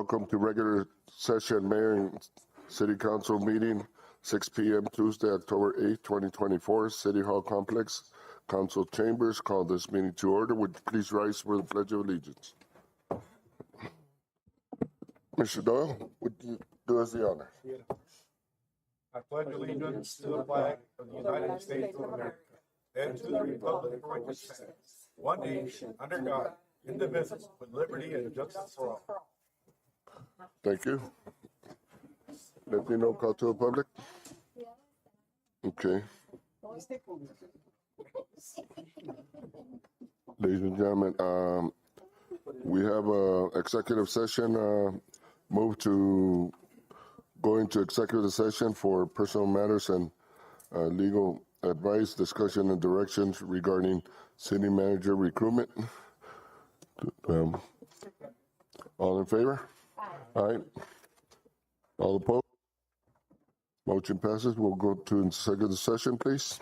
Welcome to regular session mayor and city council meeting, 6 p.m. Tuesday, October 8th, 2024, City Hall Complex, council chambers. Call this meeting to order. Would you please rise for the Pledge of Allegiance? Mr. Doyle, would you do us the honor? I pledge allegiance to the flag of the United States of America and to the republic for which it stands, one nation, under God, indivisible, with liberty and justice for all. Thank you. Latino call to the public? Okay. Ladies and gentlemen, we have a executive session. Move to go into executive session for personal matters and legal advice, discussion, and directions regarding city manager recruitment. All in favor? Aye. All opposed? Motion passes. We'll go to executive session, please.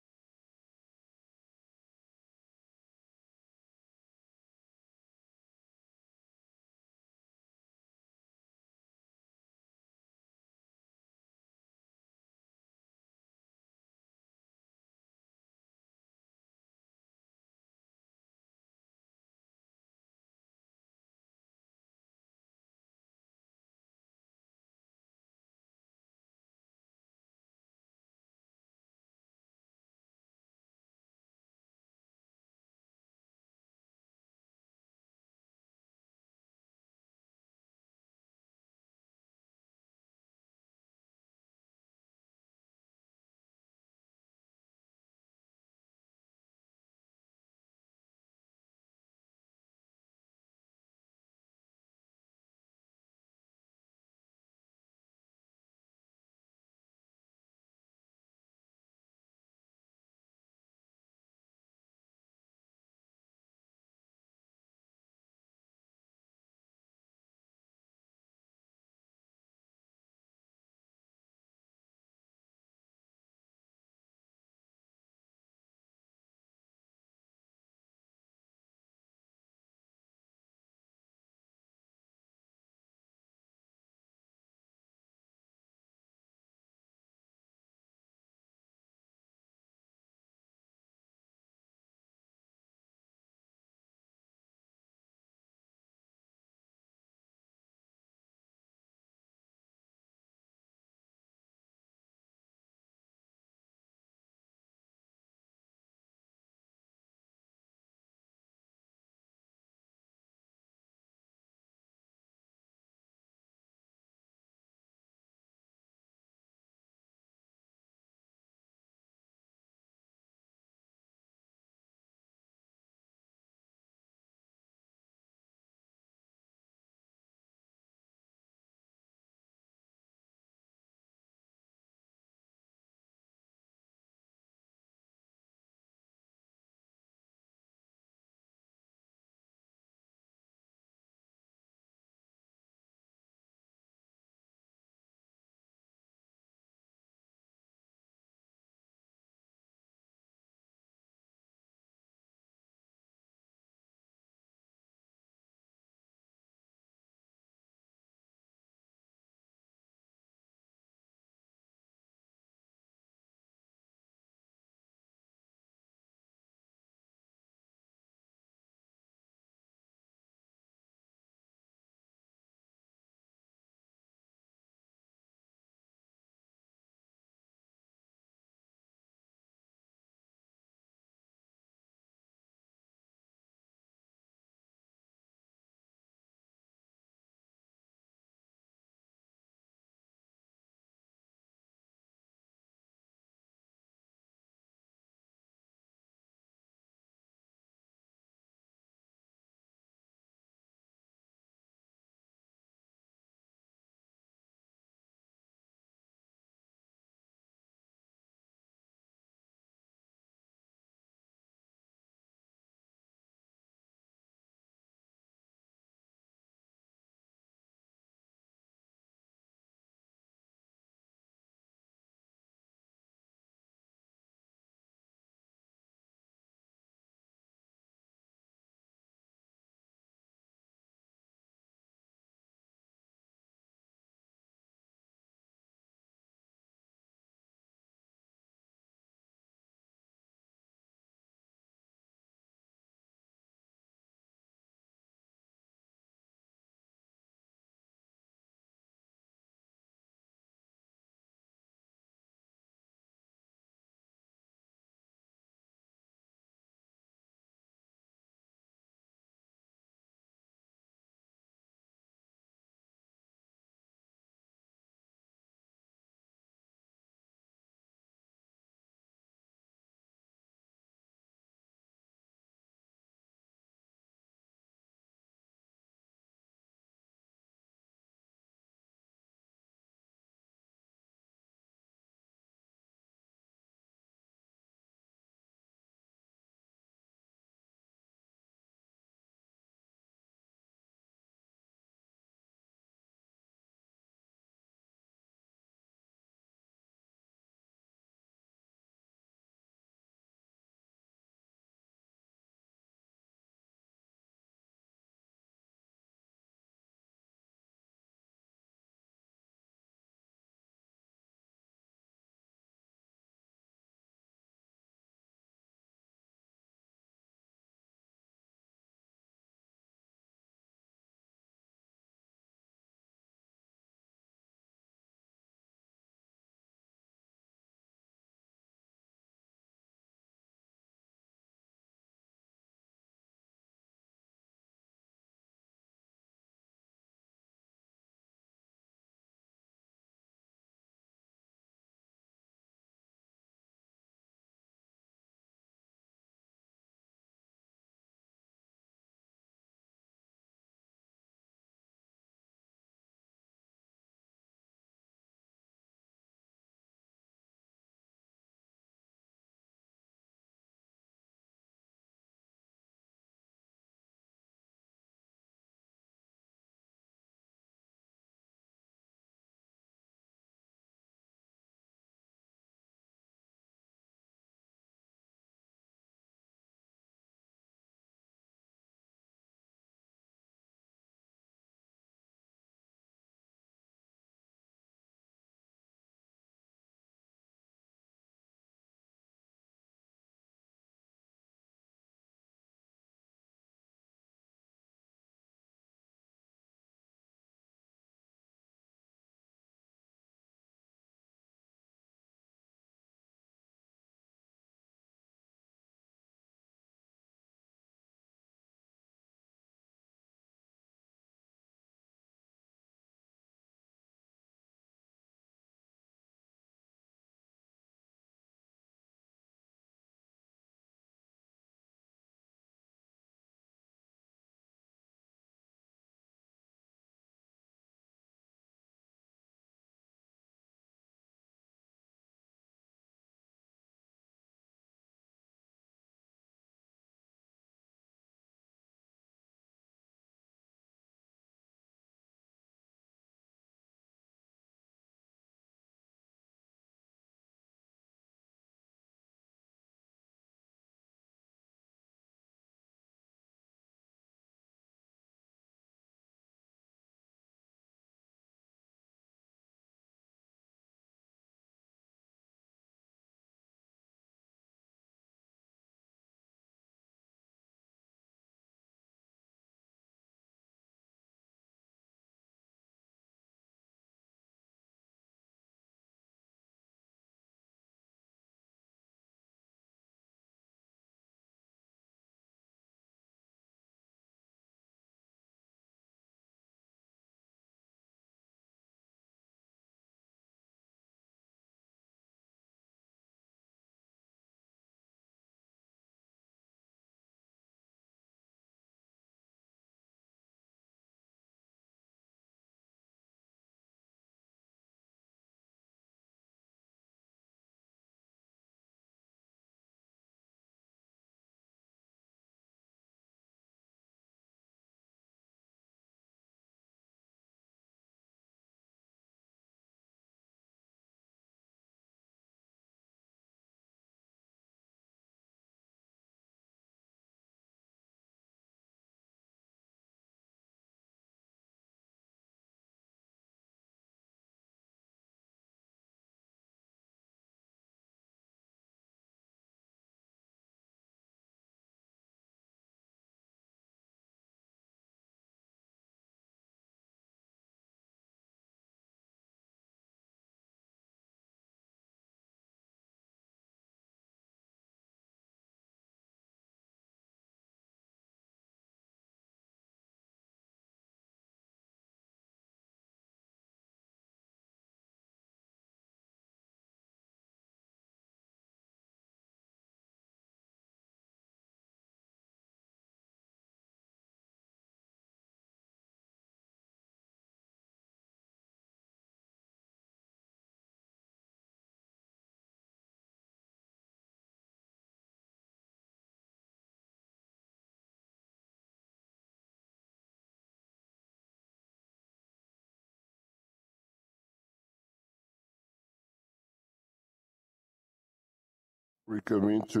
reconvene to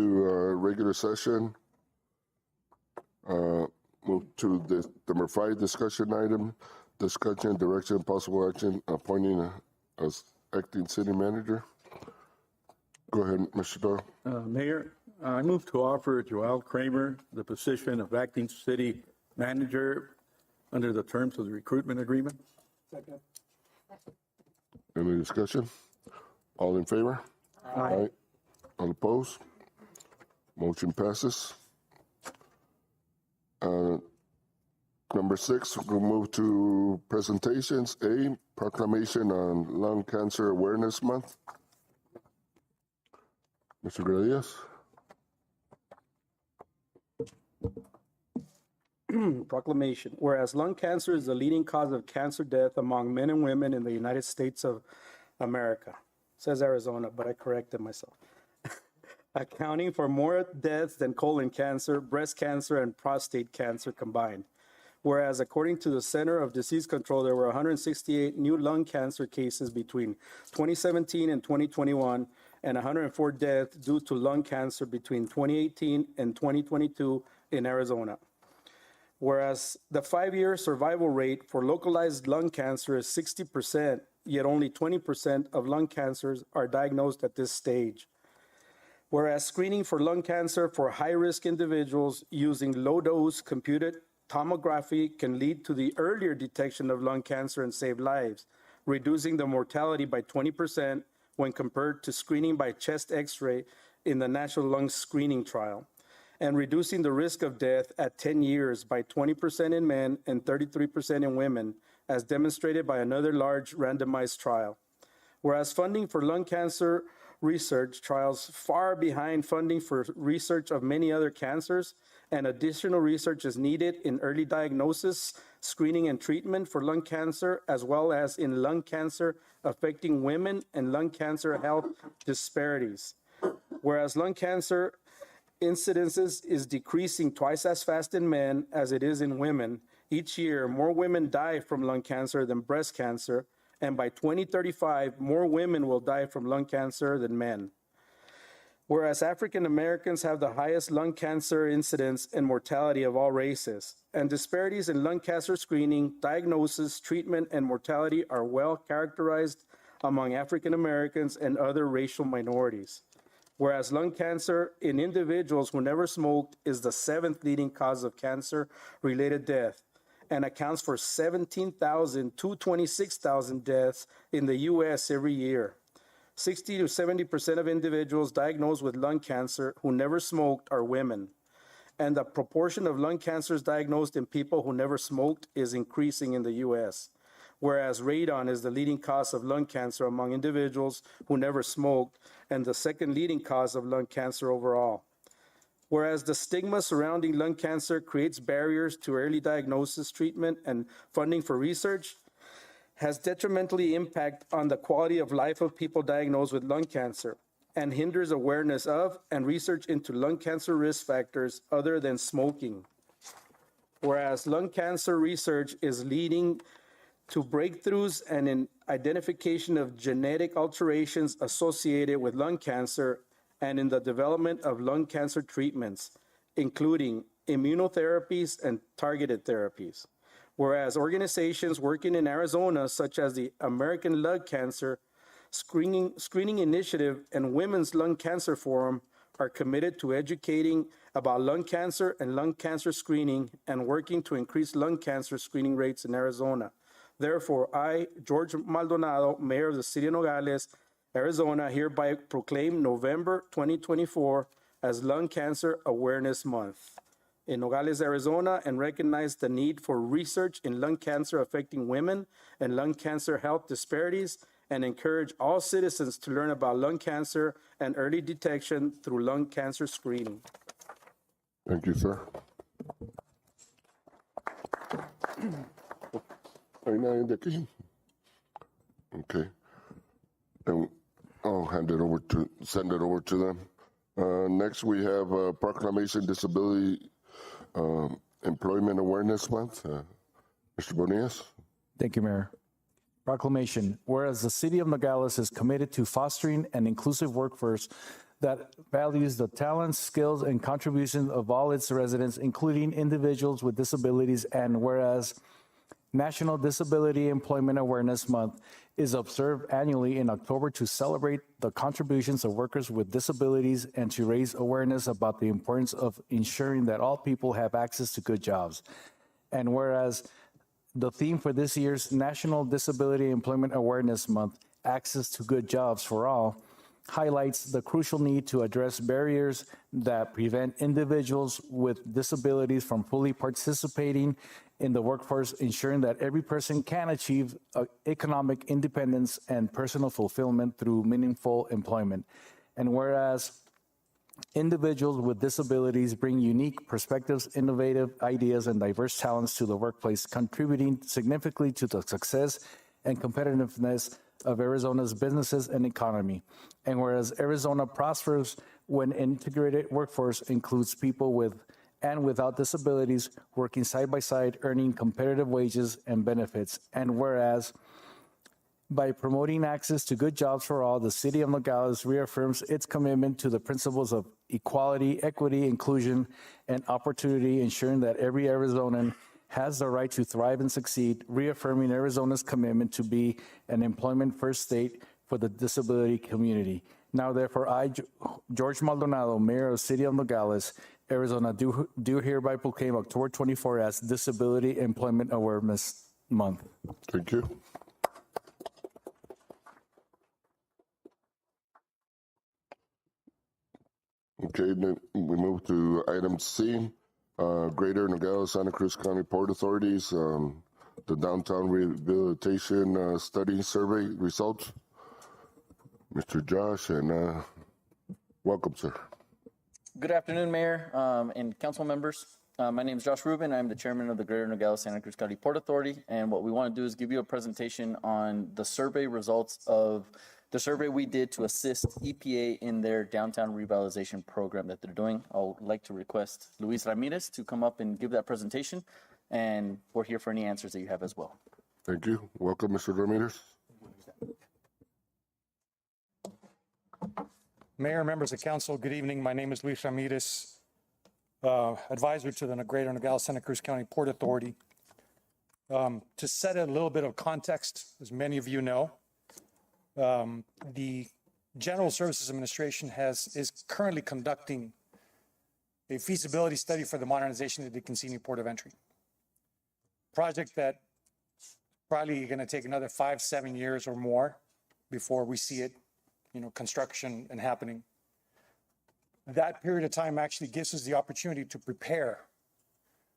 regular session. Move to the number 5 discussion item, discussion, direction, possible action, appointing as acting city manager. Go ahead, Mr. Doyle. Mayor, I move to offer Joel Kramer the position of acting city manager under the terms of the recruitment agreement. Second. Any discussion? All in favor? Aye. All opposed? Motion passes. Number 6, we'll move to presentations. A, proclamation on Lung Cancer Awareness Month. Mr. Gradius. Proclamation. Whereas lung cancer is the leading cause of cancer death among men and women in the United States of America. It says Arizona, but I corrected myself. Accounting for more deaths than colon cancer, breast cancer, and prostate cancer combined. Whereas according to the Center of Disease Control, there were 168 new lung cancer cases between 2017 and 2021, and 104 deaths due to lung cancer between 2018 and 2022 in Arizona. Whereas the 5-year survival rate for localized lung cancer is 60%, yet only 20% of lung cancers are diagnosed at this stage. Whereas screening for lung cancer for high-risk individuals using low-dose computed tomography can lead to the earlier detection of lung cancer and save lives, reducing the mortality by 20% when compared to screening by chest X-ray in the National Lung Screening Trial, and reducing the risk of death at 10 years by 20% in men and 33% in women, as demonstrated by another large randomized trial. Whereas funding for lung cancer research trials far behind funding for research of many other cancers, and additional research is needed in early diagnosis, screening, and treatment for lung cancer, as well as in lung cancer affecting women and lung cancer health disparities. Whereas lung cancer incidences is decreasing twice as fast in men as it is in women. Each year, more women die from lung cancer than breast cancer, and by 2035, more women will die from lung cancer than men. Whereas African Americans have the highest lung cancer incidence and mortality of all races, and disparities in lung cancer screening, diagnosis, treatment, and mortality are well characterized among African Americans and other racial minorities. Whereas lung cancer in individuals who never smoked is the 7th leading cause of cancer-related death, and accounts for 17,000 to 26,000 deaths in the U.S. every year. 60 to 70% of individuals diagnosed with lung cancer who never smoked are women, and the proportion of lung cancers diagnosed in people who never smoked is increasing in the U.S., whereas radon is the leading cause of lung cancer among individuals who never smoked and the 2nd leading cause of lung cancer overall. Whereas the stigma surrounding lung cancer creates barriers to early diagnosis, treatment, and funding for research, has detrimentally impact on the quality of life of people diagnosed with lung cancer, and hinders awareness of and research into lung cancer risk factors other than smoking. Whereas lung cancer research is leading to breakthroughs and in identification of genetic alterations associated with lung cancer and in the development of lung cancer treatments, including immunotherapies and targeted therapies. Whereas organizations working in Arizona, such as the American Lung Cancer Screening Initiative and Women's Lung Cancer Forum, are committed to educating about lung cancer and lung cancer screening and working to increase lung cancer screening rates in Arizona. Therefore, I, George Maldonado, Mayor of the City of Nogales, Arizona, hereby proclaim November 2024 as Lung Cancer Awareness Month in Nogales, Arizona, and recognize the need for research in lung cancer affecting women and lung cancer health disparities, and encourage all citizens to learn about lung cancer and early detection through lung cancer screening. Thank you, sir. Hay nadie de aquí? Okay. And I'll send it over to them. Next, we have Proclamation Disability Employment Awareness Month. Mr. Bonillas. Thank you, Mayor. Proclamation. Whereas the City of Nogales is committed to fostering an inclusive workforce that values the talents, skills, and contributions of all its residents, including individuals with disabilities, and whereas National Disability Employment Awareness Month is observed annually in October to celebrate the contributions of workers with disabilities and to raise awareness about the importance of ensuring that all people have access to good jobs. And whereas the theme for this year's National Disability Employment Awareness Month, Access to Good Jobs for All, highlights the crucial need to address barriers that prevent individuals with disabilities from fully participating in the workforce, ensuring that every person can achieve economic independence and personal fulfillment through meaningful employment. And whereas individuals with disabilities bring unique perspectives, innovative ideas, and diverse talents to the workplace, contributing significantly to the success and competitiveness of Arizona's businesses and economy. And whereas Arizona prospers when integrated workforce includes people with and without disabilities working side by side, earning competitive wages and benefits. And whereas by promoting access to good jobs for all, the city of Nogales reaffirms its commitment to the principles of equality, equity, inclusion, and opportunity, ensuring that every Arizonan has the right to thrive and succeed, reaffirming Arizona's commitment to be an employment-first state for the disability community. Now, therefore, I, George Maldonado, Mayor of the City of Nogales, Arizona, do hereby proclaim October 24 as Disability Employment Awareness Month. Thank you. Okay, then we move to item C, Greater Nogales Santa Cruz County Port Authorities, the Downtown Rehabilitation Study Survey results. Mr. Josh, and welcome, sir. Good afternoon, Mayor and council members. My name is Josh Rubin. I'm the chairman of the Greater Nogales Santa Cruz County Port Authority. And what we want to do is give you a presentation on the survey results of the survey we did to assist EPA in their downtown revitalization program that they're doing. I'd like to request Luis Ramirez to come up and give that presentation. And we're here for any answers that you have as well. Thank you. Welcome, Mr. Ramirez. Mayor, members of council, good evening. My name is Luis Ramirez, advisor to the Greater Nogales Santa Cruz County Port Authority. To set a little bit of context, as many of you know, the General Services Administration is currently conducting a feasibility study for the modernization of the Consini Port of Entry. Project that probably going to take another 5-7 years or more before we see it, construction and happening. That period of time actually gives us the opportunity to prepare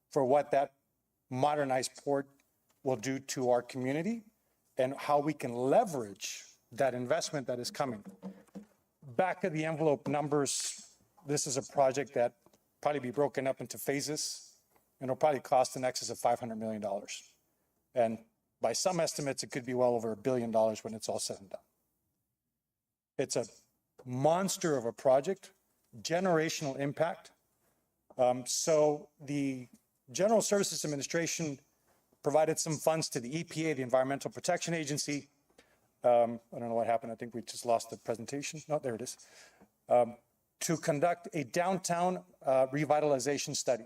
for what that modernized port will do to our community and how we can leverage that investment that is coming. Back of the envelope numbers, this is a project that probably be broken up into phases and it'll probably cost in excess of $500 million. And by some estimates, it could be well over $1 billion when it's all said and done. It's a monster of a project, generational impact. So the General Services Administration provided some funds to the EPA, the Environmental Protection Agency. I don't know what happened. I think we just lost the presentation. No, there it is. To conduct a downtown revitalization study.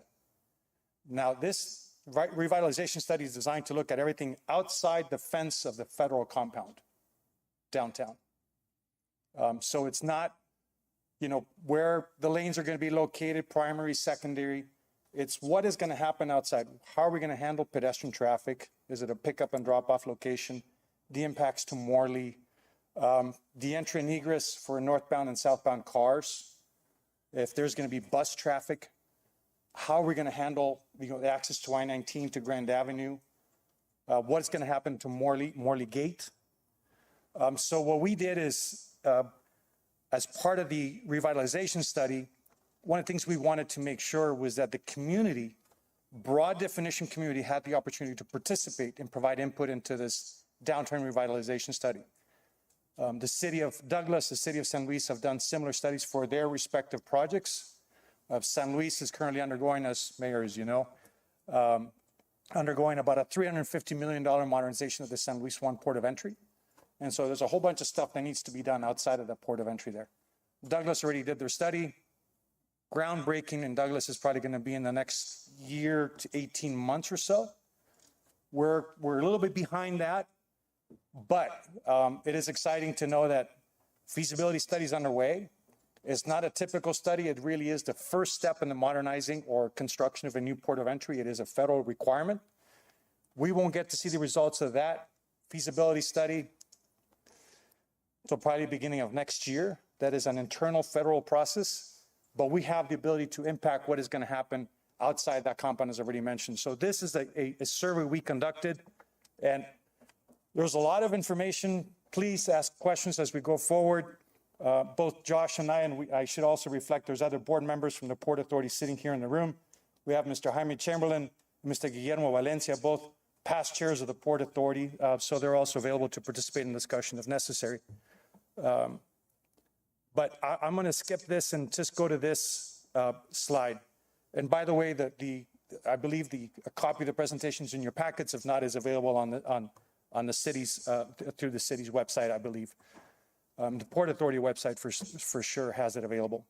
Now, this revitalization study is designed to look at everything outside the fence of the federal compound downtown. So it's not, where the lanes are going to be located, primary, secondary. It's what is going to happen outside. How are we going to handle pedestrian traffic? Is it a pickup and drop off location? The impacts to Morley, the entry and egress for northbound and southbound cars. If there's going to be bus traffic, how are we going to handle the access to I-19 to Grand Avenue? What's going to happen to Morley Gate? So what we did is, as part of the revitalization study, one of the things we wanted to make sure was that the community, broad definition community, had the opportunity to participate and provide input into this downtown revitalization study. The city of Douglas, the city of San Luis have done similar studies for their respective projects. San Luis is currently undergoing, as mayor, as you know, undergoing about a $350 million modernization of the San Luis One port of entry. And so there's a whole bunch of stuff that needs to be done outside of the port of entry there. Douglas already did their study. Groundbreaking in Douglas is probably going to be in the next year to 18 months or so. We're a little bit behind that, but it is exciting to know that feasibility study is underway. It's not a typical study. It really is the first step in the modernizing or construction of a new port of entry. It is a federal requirement. We won't get to see the results of that feasibility study until probably beginning of next year. That is an internal federal process, but we have the ability to impact what is going to happen outside that compound, as already mentioned. So this is a survey we conducted, and there's a lot of information. Please ask questions as we go forward. Both Josh and I should also reflect, there's other board members from the Port Authority sitting here in the room. We have Mr. Jaime Chamberlain, Mr. Guillermo Valencia, both past chairs of the Port Authority, so they're also available to participate in discussion if necessary. But I'm going to skip this and just go to this slide. And by the way, I believe a copy of the presentation is in your packets. If not, is available on the city's through the city's website, I believe. The Port Authority website for sure has it available.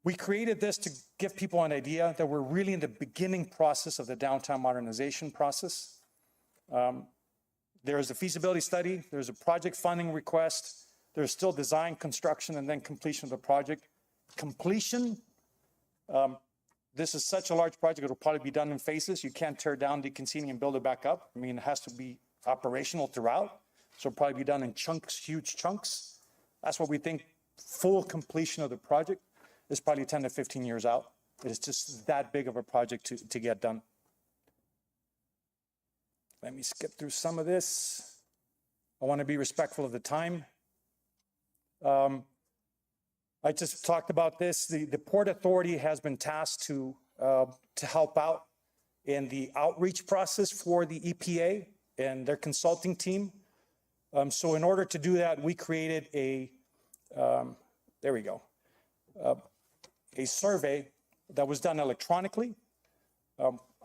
We created this to give people an idea that we're really in the beginning process of the downtown modernization process. There's a feasibility study, there's a project funding request, there's still design, construction, and then completion of the project. Completion, this is such a large project, it'll probably be done in phases. You can't tear down the Cancini and build it back up. I mean, it has to be operational throughout. So it'll probably be done in chunks, huge chunks. That's what we think. Full completion of the project is probably 10 to 15 years out. It is just that big of a project to get done. Let me skip through some of this. I want to be respectful of the time. I just talked about this. The Port Authority has been tasked to help out in the outreach process for the EPA and their consulting team. So in order to do that, we created a survey that was done electronically.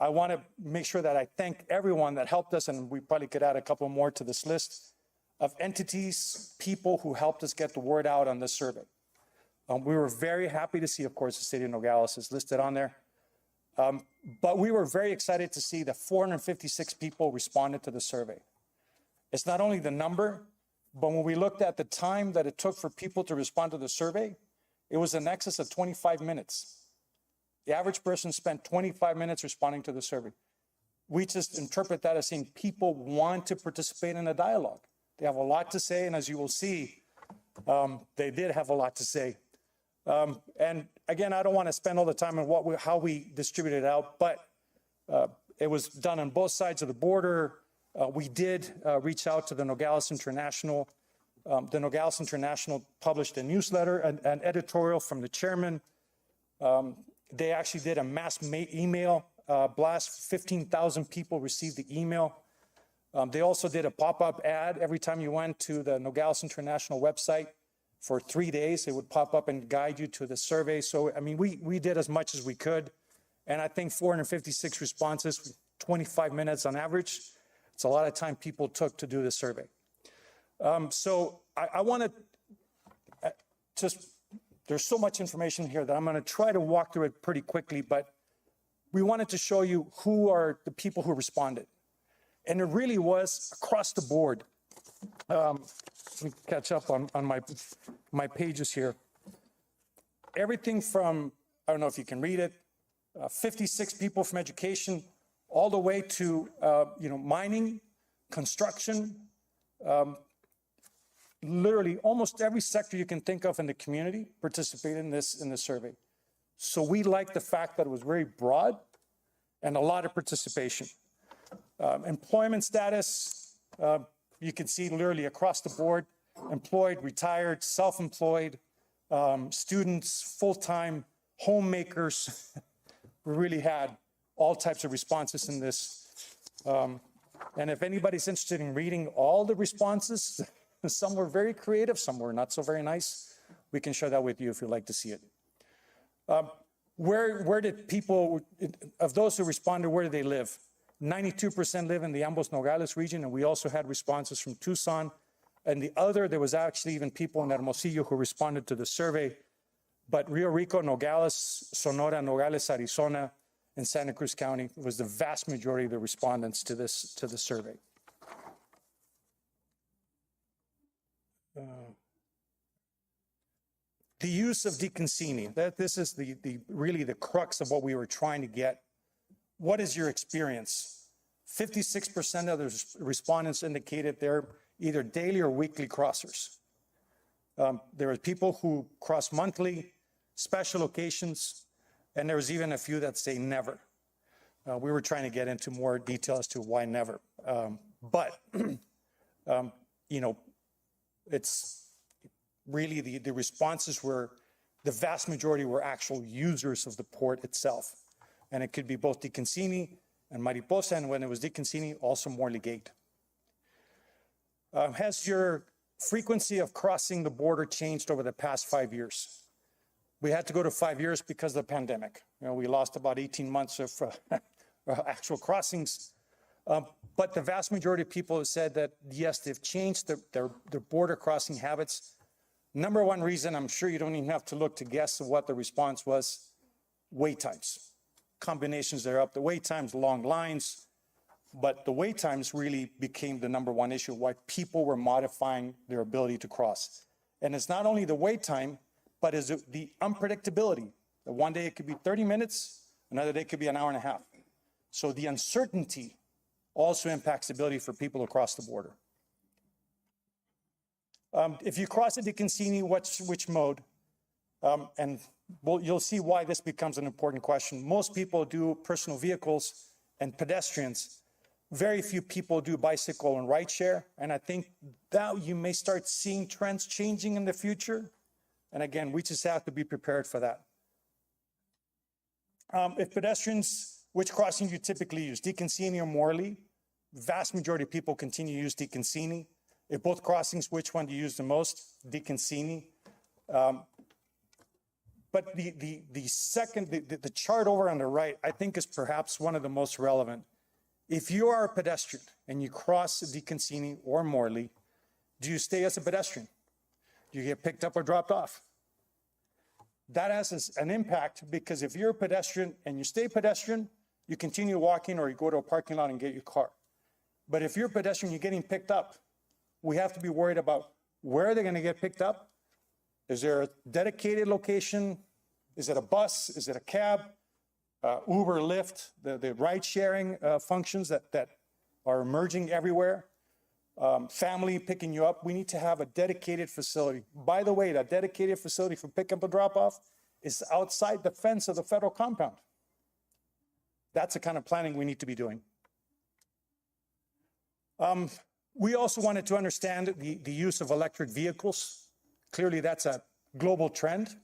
I want to make sure that I thank everyone that helped us, and we probably could add a couple more to this list of entities, people who helped us get the word out on this survey. We were very happy to see, of course, the city of Nogales is listed on there. But we were very excited to see that 456 people responded to the survey. It's not only the number, but when we looked at the time that it took for people to respond to the survey, it was in excess of 25 minutes. The average person spent 25 minutes responding to the survey. We just interpret that as saying people want to participate in a dialogue. They have a lot to say, and as you will see, they did have a lot to say. And again, I don't want to spend all the time on how we distributed it out, but it was done on both sides of the border. We did reach out to the Nogales International. The Nogales International published a newsletter, an editorial from the chairman. They actually did a mass email blast. 15,000 people received the email. They also did a pop-up ad every time you went to the Nogales International website. For 3 days, it would pop up and guide you to the survey. So, I mean, we did as much as we could. And I think 456 responses, 25 minutes on average. It's a lot of time people took to do the survey. So I want to there's so much information here that I'm going to try to walk through it pretty quickly, but we wanted to show you who are the people who responded. And it really was across the board. Let me catch up on my pages here. Everything from, I don't know if you can read it, 56 people from education, all the way to mining, construction, literally almost every sector you can think of in the community participated in this survey. So we like the fact that it was very broad and a lot of participation. Employment status, you can see literally across the board, employed, retired, self-employed, students, full-time, homemakers. We really had all types of responses in this. And if anybody's interested in reading all the responses, some were very creative, some were not so very nice. We can share that with you if you'd like to see it. Where did people, of those who responded, where did they live? 92% live in the Ambos Nogales region, and we also had responses from Tucson, And the other, there was actually even people in Hermosillo who responded to the survey. But Rio Rico, Nogales, Sonora, Nogales, Arizona, and Santa Cruz County was the vast majority of the respondents to the survey. The use of deconcealing, this is really the crux of what we were trying to get. What is your experience? 56% of the respondents indicated they're either daily or weekly crossers. There were people who cross monthly, special occasions, and there was even a few that say never. We were trying to get into more detail as to why never. But you know, it's really the responses were, the vast majority were actual users of the port itself. And it could be both Deconcini and Mariposa, and when it was Deconcini, also Morley Gate. Has your frequency of crossing the border changed over the past 5 years? We had to go to 5 years because of the pandemic. You know, we lost about 18 months of actual crossings. But the vast majority of people have said that, yes, they've changed their border crossing habits. Number one reason, I'm sure you don't even have to look to guess what the response was, wait times. Combinations that are up, the wait times, long lines, but the wait times really became the number one issue, why people were modifying their ability to cross. And it's not only the wait time, but is the unpredictability. One day it could be 30 minutes, another day it could be an hour and a half. So the uncertainty also impacts the ability for people to cross the border. If you cross at Deconcini, which mode? And you'll see why this becomes an important question. Most people do personal vehicles and pedestrians. Very few people do bicycle and rideshare. And I think that you may start seeing trends changing in the future. And again, we just have to be prepared for that. If pedestrians, which crossing do you typically use, Deconcini or Morley? Vast majority of people continue to use Deconcini. If both crossings, which one do you use the most? Deconcini. But the chart over on the right, I think is perhaps one of the most relevant. If you are a pedestrian and you cross Deconcini or Morley, do you stay as a pedestrian? Do you get picked up or dropped off? That has an impact because if you're a pedestrian and you stay pedestrian, you continue walking or you go to a parking lot and get your car. But if you're a pedestrian, you're getting picked up, we have to be worried about where they're going to get picked up. Is there a dedicated location? Is it a bus? Is it a cab? Uber, Lyft, the ride-sharing functions that are emerging everywhere. Family picking you up. We need to have a dedicated facility. By the way, that dedicated facility for pickup and drop-off is outside the fence of the federal compound. That's the kind of planning we need to be doing. We also wanted to understand the use of electric vehicles. Clearly, that's a global trend.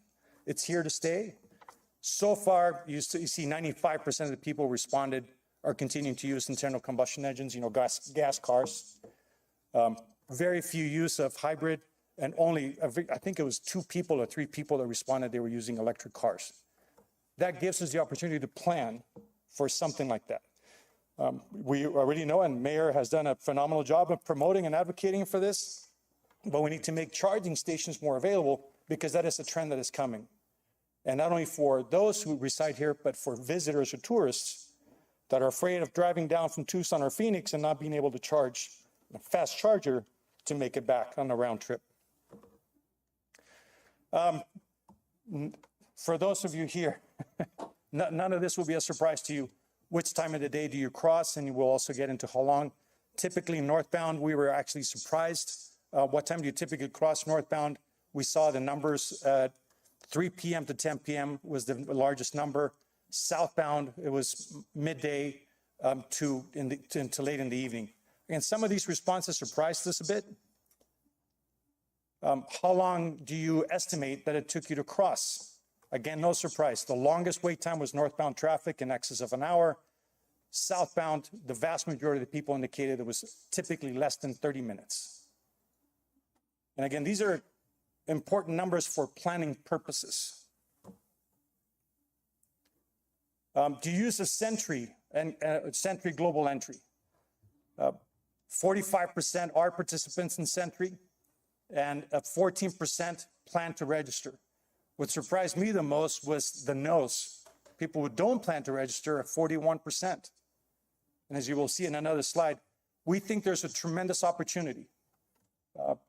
It's here to stay. So far, you see 95% of the people responded are continuing to use internal combustion engines, gas cars. Very few use of hybrid, and only, I think it was 2 people or 3 people that responded they were using electric cars. That gives us the opportunity to plan for something like that. We already know, and Mayor has done a phenomenal job of promoting and advocating for this, but we need to make charging stations more available because that is a trend that is coming. And not only for those who reside here, but for visitors or tourists that are afraid of driving down from Tucson or Phoenix and not being able to charge a fast charger to make it back on the round trip. For those of you here, none of this will be a surprise to you. Which time of the day do you cross? And we'll also get into how long. Typically northbound, we were actually surprised. What time do you typically cross northbound? We saw the numbers at 3 p.m. to 10 p.m. was the largest number. Southbound, it was midday to late in the evening. And some of these responses surprised us a bit. How long do you estimate that it took you to cross? Again, no surprise. The longest wait time was northbound traffic in excess of an hour. Southbound, the vast majority of the people indicated it was typically less than 30 minutes. And again, these are important numbers for planning purposes. Do you use a Sentry and Sentry Global Entry? 45% are participants in Sentry. and a 14% plan to register. What surprised me the most was the no's. People who don't plan to register are 41%. And as you will see in another slide, we think there's a tremendous opportunity.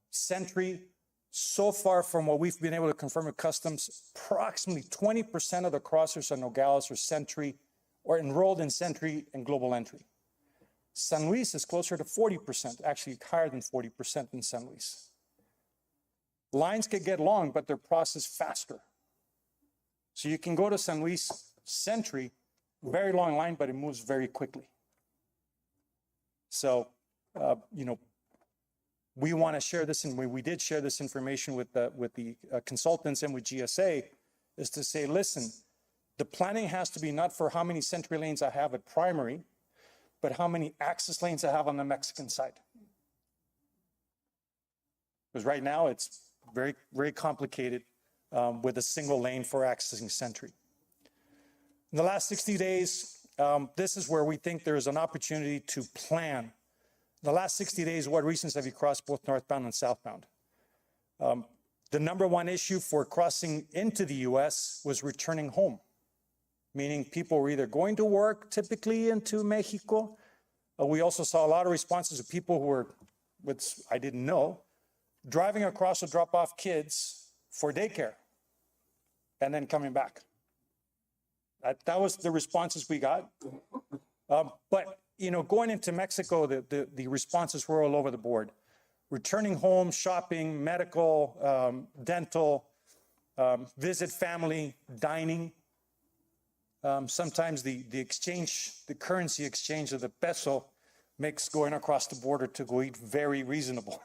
Sentry, so far from what we've been able to confirm with Customs, approximately 20% of the crossers on Nogales are Sentry or enrolled in Sentry and Global Entry. San Luis is closer to 40%, actually higher than 40% in San Luis. Lines could get long, but they're processed faster. So you can go to San Luis Sentry, very long line, but it moves very quickly. So, we want to share this, and we did share this information with the consultants and with GSA, is to say, listen, the planning has to be not for how many Sentry lanes I have at primary, but how many access lanes I have on the Mexican side. Because right now it's very, very complicated with a single lane for accessing Sentry. In the last 60 days, this is where we think there is an opportunity to plan. In the last 60 days, what regions have you crossed both northbound and southbound? The number one issue for crossing into the US was returning home, meaning people were either going to work, typically into Mexico. We also saw a lot of responses of people who were, which I didn't know, driving across to drop off kids for daycare and then coming back. That was the responses we got. But, going into Mexico, the responses were all over the board. Returning home, shopping, medical, dental, visit family, dining. Sometimes the currency exchange of the peso makes going across the border to go eat very reasonable.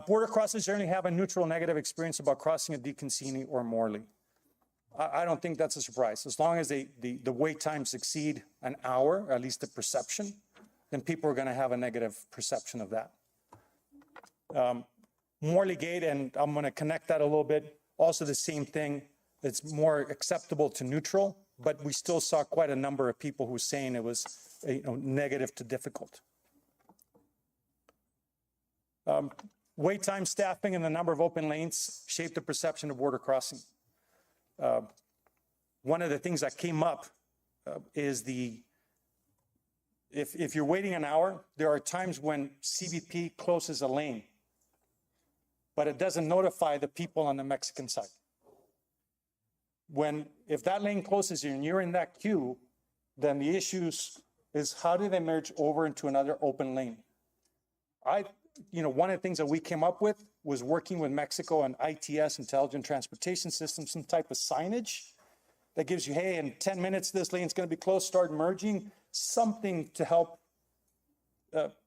Border crossers generally have a neutral negative experience about crossing a DeConcini or Morley. I don't think that's a surprise. As long as the wait times exceed an hour, at least the perception, then people are going to have a negative perception of that. Morley Gate, and I'm going to connect that a little bit, also the same thing. It's more acceptable to neutral, but we still saw quite a number of people who were saying it was negative to difficult. Wait time, staffing, and the number of open lanes shape the perception of border crossing. One of the things that came up is if you're waiting an hour, there are times when CBP closes a lane, but it doesn't notify the people on the Mexican side. If that lane closes and you're in that queue, then the issues is how do they merge over into another open lane? One of the things that we came up with was working with Mexico on ITS, Intelligent Transportation System, some type of signage that gives you, hey, in 10 minutes, this lane's going to be closed, start merging, something to help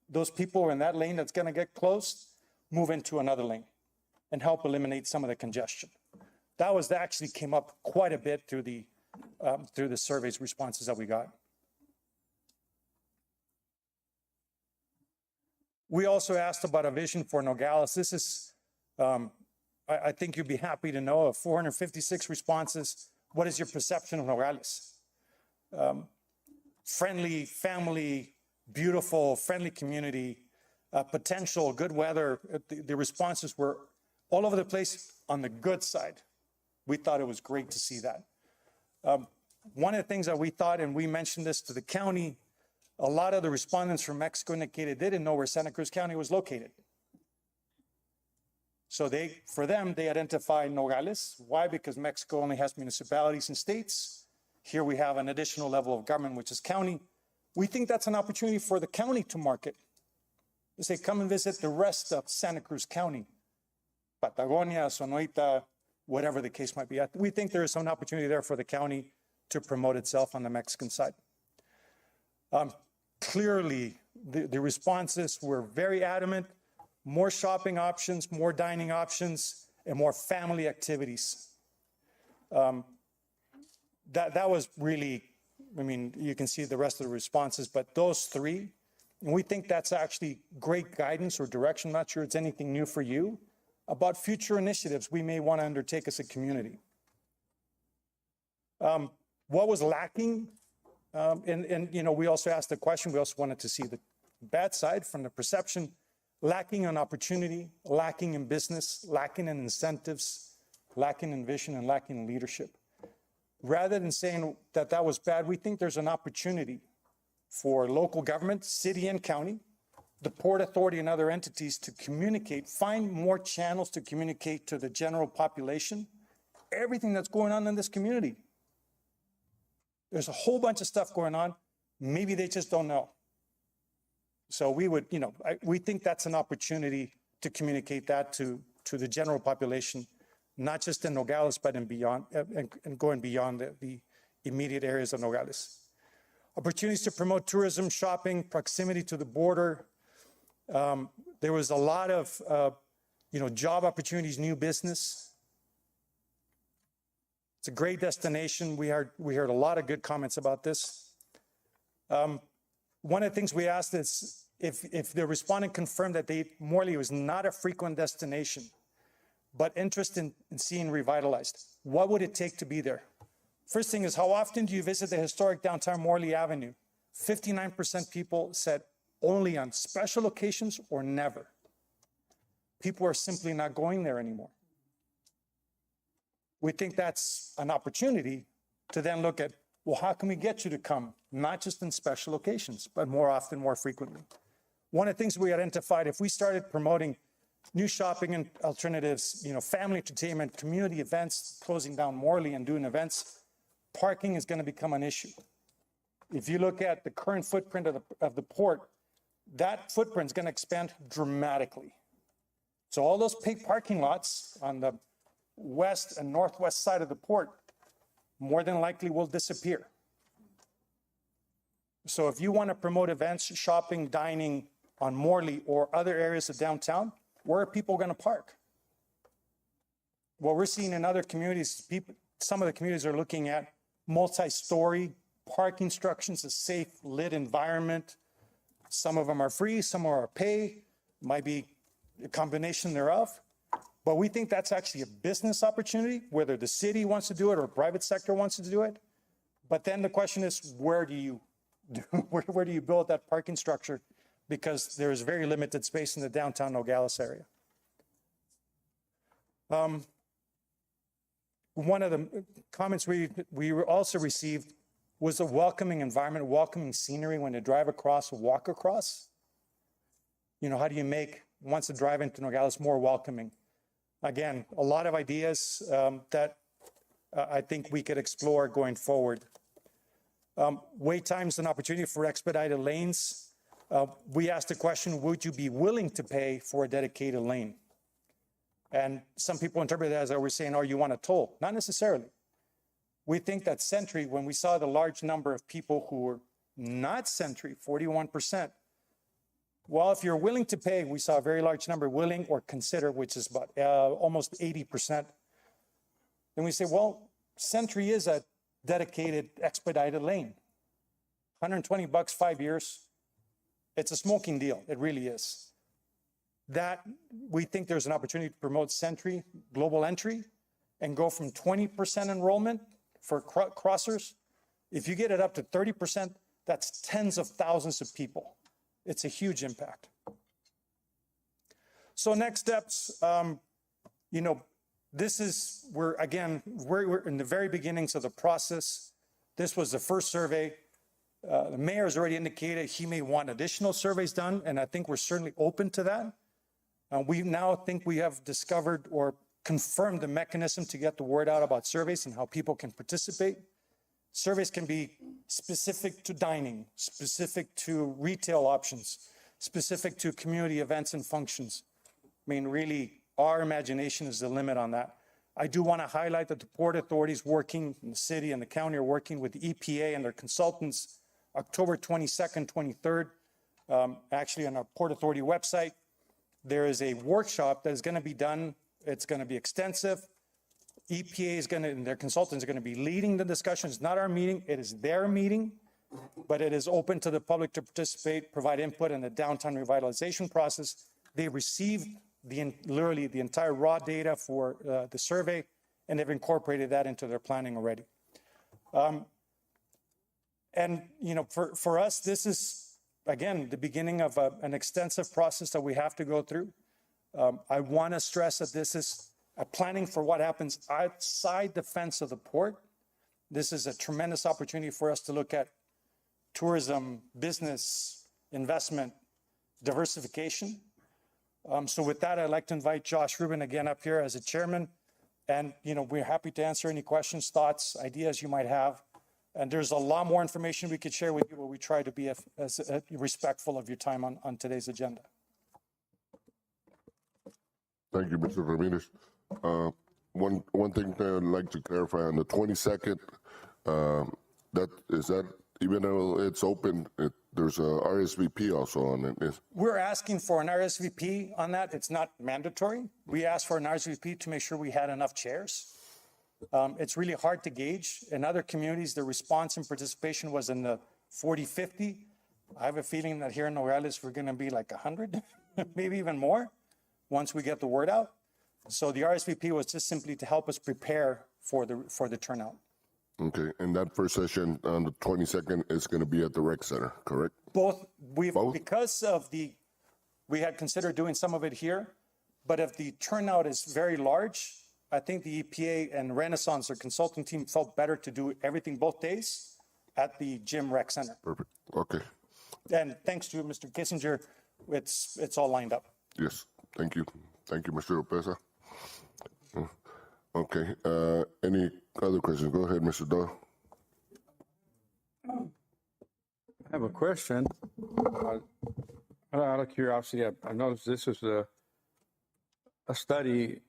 those people who are in that lane that's going to get closed, move into another lane and help eliminate some of the congestion. That actually came up quite a bit through the surveys responses that we got. We also asked about a vision for Nogales. This is, I think you'd be happy to know, of 456 responses, what is your perception of Nogales? Friendly, family, beautiful, friendly community, potential, good weather. The responses were all over the place on the good side. We thought it was great to see that. One of the things that we thought, and we mentioned this to the county, a lot of the respondents from Mexico indicated they didn't know where Santa Cruz County was located. So for them, they identify Nogales. Why? Because Mexico only has municipalities and states. Here we have an additional level of government, which is county. We think that's an opportunity for the county to market. They say, come and visit the rest of Santa Cruz County, Patagonia, Sonoita, whatever the case might be. We think there is some opportunity there for the county to promote itself on the Mexican side. Clearly, the responses were very adamant, more shopping options, more dining options, and more family activities. That was really, you can see the rest of the responses, but those three, and we think that's actually great guidance or direction. I'm not sure it's anything new for you about future initiatives we may want to undertake as a community. What was lacking? We also asked the question, we also wanted to see the bad side from the perception. lacking in opportunity, lacking in business, lacking in incentives, lacking in vision, and lacking in leadership. Rather than saying that that was bad, we think there's an opportunity for local government, city and county, the Port Authority and other entities to communicate, find more channels to communicate to the general population, everything that's going on in this community. There's a whole bunch of stuff going on. Maybe they just don't know. So we would, we think that's an opportunity to communicate that to the general population, not just in Nogales, but in beyond, and going beyond the immediate areas of Nogales. Opportunities to promote tourism, shopping, proximity to the border. There was a lot of, job opportunities, new business. It's a great destination. We heard a lot of good comments about this. One of the things we asked is if the respondent confirmed that Morley was not a frequent destination, but interest in seeing revitalized, what would it take to be there? First thing is, how often do you visit the historic downtown Morley Avenue? 59% people said only on special occasions or never. People are simply not going there anymore. We think that's an opportunity to then look at, well, how can we get you to come, not just in special occasions, but more often, more frequently? One of the things we identified, if we started promoting new shopping and alternatives, family entertainment, community events, closing down Morley and doing events, parking is going to become an issue. If you look at the current footprint of the port, that footprint is going to expand dramatically. So all those big parking lots on the west and northwest side of the port more than likely will disappear. So if you want to promote events, shopping, dining on Morley or other areas of downtown, where are people going to park? What we're seeing in other communities, some of the communities are looking at multi-story parking structures, a safe, lit environment. Some of them are free, some are pay, might be a combination thereof. But we think that's actually a business opportunity, whether the city wants to do it or private sector wants to do it. But then the question is, where do you build that parking structure? Because there is very limited space in the downtown Nogales area. One of the comments we also received was a welcoming environment, welcoming scenery when you drive across, walk across. How do you make, once you drive into Nogales, more welcoming? Again, a lot of ideas that I think we could explore going forward. Wait times, an opportunity for expedited lanes. We asked the question, would you be willing to pay for a dedicated lane? And some people interpret that as we're saying, oh, you want a toll. Not necessarily. We think that Sentry, when we saw the large number of people who were not Sentry, 41%, well, if you're willing to pay, we saw a very large number willing or consider, which is about almost 80%. Then we say, well, Sentry is a dedicated expedited lane. $120, 5 years. It's a smoking deal. It really is. That we think there's an opportunity to promote Sentry, global entry, and go from 20% enrollment for crossers. If you get it up to 30%, that's tens of thousands of people. It's a huge impact. So next steps, this is, we're in the very beginnings of the process. This was the first survey. The mayor's already indicated he may want additional surveys done, and I think we're certainly open to that. We now think we have discovered or confirmed the mechanism to get the word out about surveys and how people can participate. Surveys can be specific to dining, specific to retail options, specific to community events and functions. I mean, really, our imagination is the limit on that. I do want to highlight that the Port Authority is working, and the city and the county are working with the EPA and their consultants October 22nd, 23rd. Actually, on our Port Authority website, there is a workshop that is going to be done. It's going to be extensive. EPA is going to, and their consultants are going to be leading the discussion. It's not our meeting, it is their meeting, but it is open to the public to participate, provide input in the downtown revitalization process. They received literally the entire raw data for the survey, and they've incorporated that into their planning already. And for us, this is again, the beginning of an extensive process that we have to go through. I want to stress that this is a planning for what happens outside the fence of the port. This is a tremendous opportunity for us to look at tourism, business, investment, diversification. So with that, I'd like to invite Josh Rubin again up here as a chairman. And, we're happy to answer any questions, thoughts, ideas you might have. And there's a lot more information we could share with you, but we try to be as respectful of your time on today's agenda. Thank you, Mr. Ramirez. One thing that I'd like to clarify on the 22nd, that even though it's open, there's a RSVP also on it. We're asking for an RSVP on that. It's not mandatory. We asked for an RSVP to make sure we had enough chairs. It's really hard to gauge. In other communities, the response and participation was in the 40, 50. I have a feeling that here in Nogales, we're going to be like 100, maybe even more, once we get the word out. So the RSVP was just simply to help us prepare for the turnout. Okay, and that first session on the 22nd is going to be at the rec center, correct? Both, because of we had considered doing some of it here, but if the turnout is very large, I think the EPA and Renaissance, their consulting team, felt better to do everything both days at the gym rec center. Perfect, okay. And thanks to Mr. Kissinger, it's all lined up. Yes, thank you. Thank you, Mr. Opeza. Okay, any other questions? Go ahead, Mr. Doyle. I have a question. Out of curiosity, I noticed this is a study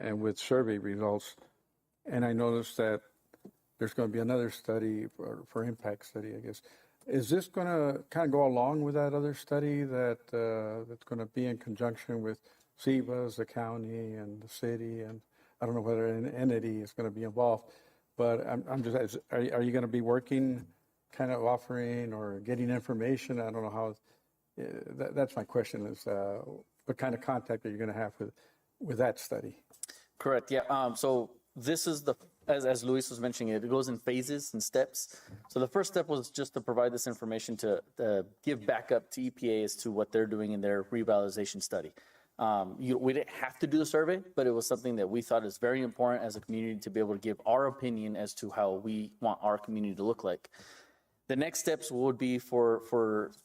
and with survey results, and I noticed that there's going to be another study for impact study, I guess. Is this going to kind of go along with that other study that's going to be in conjunction with SEBA's, the county, and the city, and I don't know whether an entity is going to be involved, but I'm just, are you going to be working, kind of offering or getting information? I don't know how, that's my question is, what kind of contact are you going to have with that study? Correct, yeah. So this is as Luis was mentioning, it goes in phases and steps. So the first step was just to provide this information to give backup to EPA as to what they're doing in their revitalization study. We didn't have to do the survey, but it was something that we thought is very important as a community to be able to give our opinion as to how we want our community to look like. The next steps would be for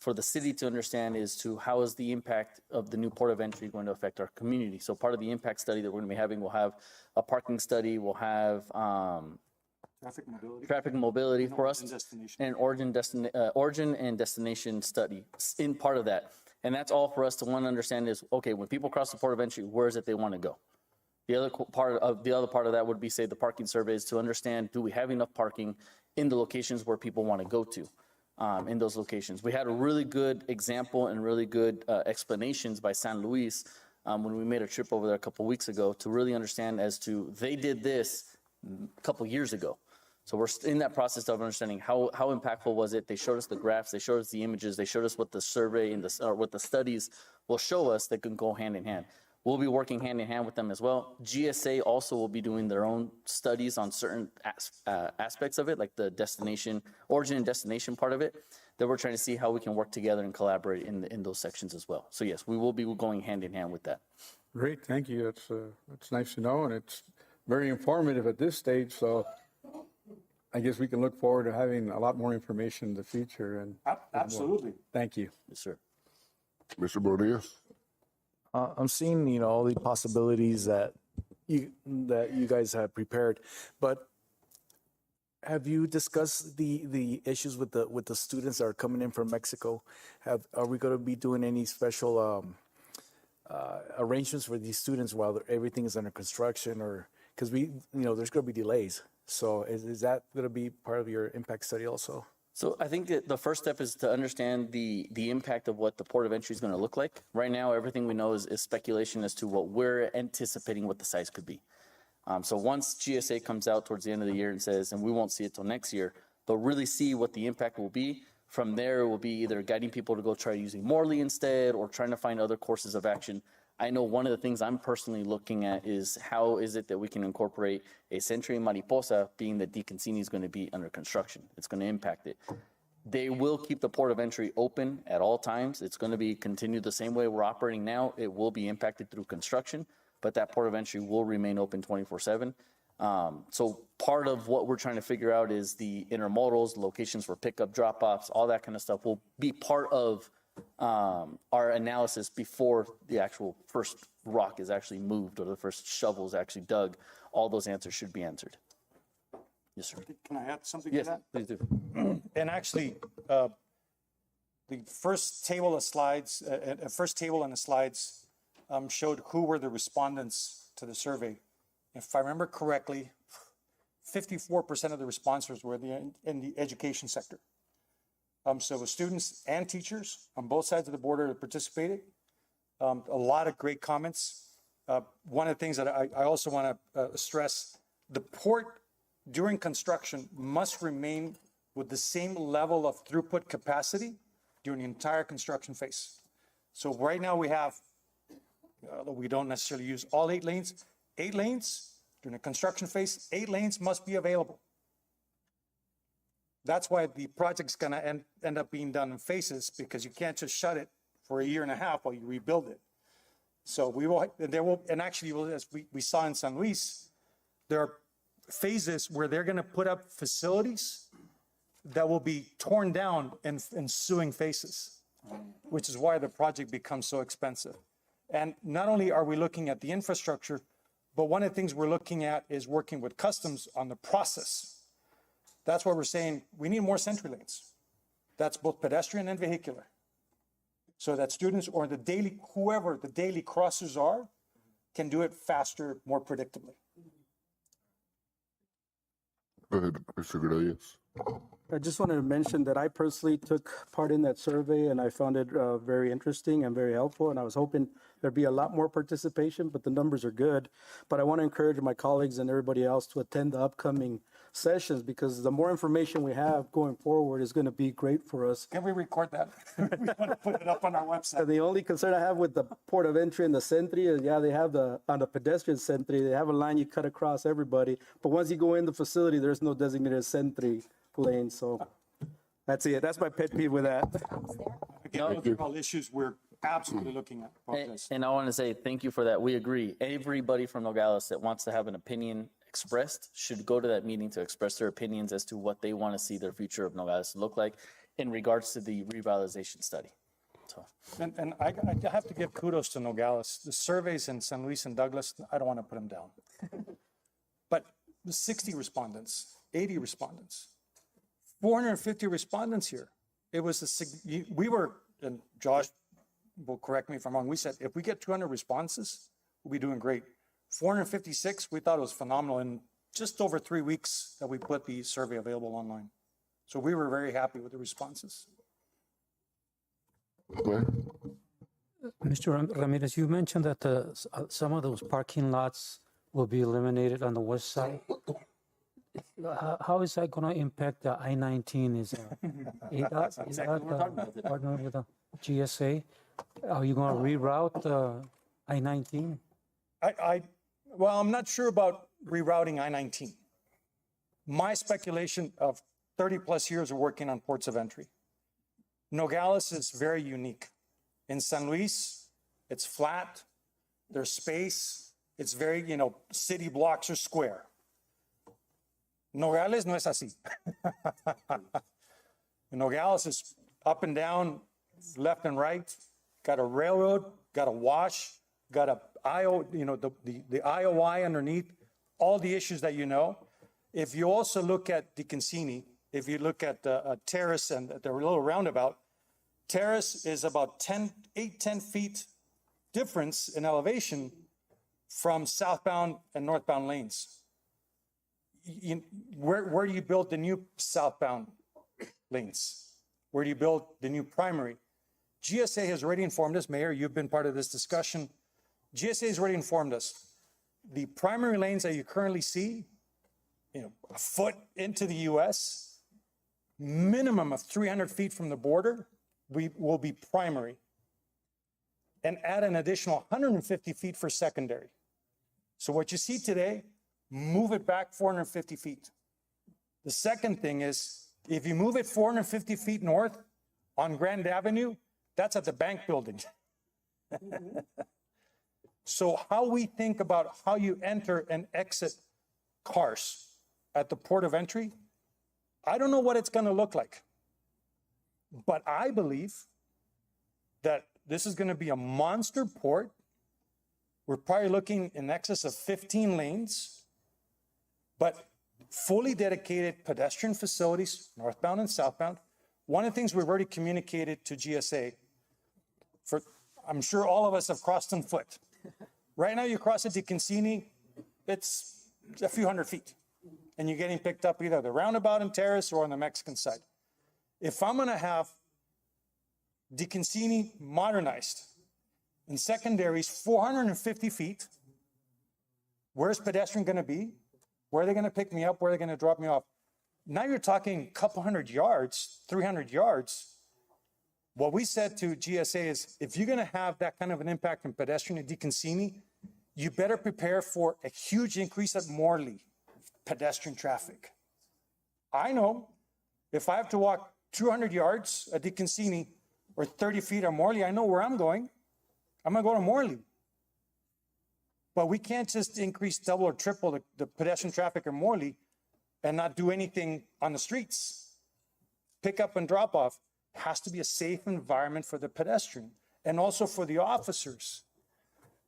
the city to understand as to how is the impact of the new port of entry going to affect our community. So part of the impact study that we're going to be having, we'll have a parking study, we'll have traffic mobility for us, and origin and destination study in part of that. And that's all for us to want to understand is, okay, when people cross the port of entry, where is it they want to go? The other part of that would be, say, the parking surveys to understand, do we have enough parking in the locations where people want to go to, in those locations. We had a really good example and really good explanations by San Luis when we made a trip over there a couple weeks ago to really understand as to, they did this a couple years ago. So we're in that process of understanding how impactful was it. They showed us the graphs, they showed us the images, they showed us what the survey and what the studies will show us that can go hand in hand. We'll be working hand in hand with them as well. GSA also will be doing their own studies on certain aspects of it, like the destination, origin and destination part of it, that we're trying to see how we can work together and collaborate in those sections as well. So yes, we will be going hand in hand with that. Great, thank you. It's nice to know, and it's very informative at this stage. So I guess we can look forward to having a lot more information in the future. And Absolutely. Thank you. Yes, sir. Mr. Bordias? I'm seeing, all the possibilities that you guys have prepared, but have you discussed the issues with the students that are coming in from Mexico? Are we going to be doing any special arrangements for these students while everything is under construction, or because there's going to be delays? So is that going to be part of your impact study also? So I think that the first step is to understand the impact of what the port of entry is going to look like. Right now, everything we know is speculation as to what we're anticipating what the size could be. So once GSA comes out towards the end of the year and says, and we won't see it till next year, they'll really see what the impact will be. From there, it will be either guiding people to go try using Morley instead or trying to find other courses of action. I know one of the things I'm personally looking at is how is it that we can incorporate a Century Mariposa, being that Deacon Cini is going to be under construction. It's going to impact it. They will keep the port of entry open at all times. It's going to be continued the same way we're operating now. It will be impacted through construction, but that port of entry will remain open 24/7. So part of what we're trying to figure out is the intermodals, locations for pickup, drop-offs, all that kind of stuff will be part of our analysis before the actual first rock is actually moved or the first shovel is actually dug. All those answers should be answered. Yes, sir. Can I add something to Yes, that? please do. And actually, the first table of slides, first table on the slides showed who were the respondents to the survey. If I remember correctly, 54% of the respondents were in the education sector. So with students and teachers on both sides of the border that participated, a lot of great comments. One of the things that I also want to stress, the port during construction must remain with the same level of throughput capacity during the entire construction phase. So right now we have, we don't necessarily use all 8 lanes. 8 lanes during the construction phase, 8 lanes must be available. That's why the project's gonna end up being done in phases, because you can't just shut it for a year and a half while you rebuild it. So we will, and actually, as we saw in San Luis, there are phases where they're gonna put up facilities that will be torn down in ensuing phases, which is why the project becomes so expensive. And not only are we looking at the infrastructure, but one of the things we're looking at is working with customs on the process. That's why we're saying we need more sentry lanes. That's both pedestrian and vehicular. So that students or whoever the daily crossers are, can do it faster, more predictably. Go ahead, Mr. Gradius. I just wanted to mention that I personally took part in that survey and I found it very interesting and very helpful. And I was hoping there'd be a lot more participation, but the numbers are good. But I want to encourage my colleagues and everybody else to attend the upcoming sessions, because the more information we have going forward is going to be great for us. Can we record that? We want to put it up on our website. The only concern I have with the port of entry and the sentry is, yeah, they have on the pedestrian sentry, they have a line you cut across everybody. But once you go in the facility, there's no designated sentry lane. So that's it. That's my pet peeve with that. Again, those are all issues we're absolutely looking at. And I want to say thank you for that. We agree. Everybody from Nogales that wants to have an opinion expressed should go to that meeting to express their opinions as to what they want to see their future of Nogales look like in regards to the revitalization study. So. And I have to give kudos to Nogales. The surveys in San Luis and Douglas, I don't want to put them down. But 60 respondents, 80 respondents, 450 respondents here. It was we were, and Josh will correct me if I'm wrong, we said if we get 200 responses, we'll be doing great. 456, we thought it was phenomenal in just over 3 weeks that we put the survey available online. So we were very happy with the responses. Mr. Ramirez, you mentioned that some of those parking lots will be eliminated on the west side. How is that going to impact the I-19? Is partner with the GSA? Are you going to reroute the I-19? Well, I'm not sure about rerouting I-19. My speculation of 30 plus years of working on ports of entry. Nogales is very unique. In San Luis, it's flat, there's space, it's very, city blocks are square. Nogales no es así. Nogales is up and down, left and right, got a railroad, got a wash, got a the IOI underneath, all the issues that you know. If you also look at Di Concini, if you look at Terrace and the little roundabout, Terrace is about 10 feet difference in elevation from southbound and northbound lanes. Where do you build the new southbound lanes? Where do you build the new primary? GSA has already informed us, Mayor, you've been part of this discussion. GSA has already informed us. The primary lanes that you currently see, a foot into the US, minimum of 300 feet from the border, we will be primary. And add an additional 150 feet for secondary. So what you see today, move it back 450 feet. The second thing is If you move it 450 feet north on Grand Avenue, that's at the bank building. So how we think about how you enter and exit cars at the port of entry, I don't know what it's going to look like. But I believe that this is going to be a monster port. We're probably looking in excess of 15 lanes, but fully dedicated pedestrian facilities, northbound and southbound. One of the things we've already communicated to GSA, I'm sure all of us have crossed on foot. Right now, you cross at DeConcini, it's a few hundred feet, and you're getting picked up either the roundabout and terrace or on the Mexican side. If I'm going to have DeConcini modernized and secondaries 450 feet, where's pedestrian going to be? Where are they going to pick me up? Where are they going to drop me off? Now you're talking a couple hundred yards, 300 yards. What we said to GSA is, if you're going to have that kind of an impact on pedestrian at DeConcini, you better prepare for a huge increase at Morley pedestrian traffic. I know if I have to walk 200 yards at DeConcini or 30 feet at Morley, I know where I'm going. I'm going to go to Morley. But we can't just increase double or triple the pedestrian traffic in Morley and not do anything on the streets. Pick up and drop off has to be a safe environment for the pedestrian and also for the officers.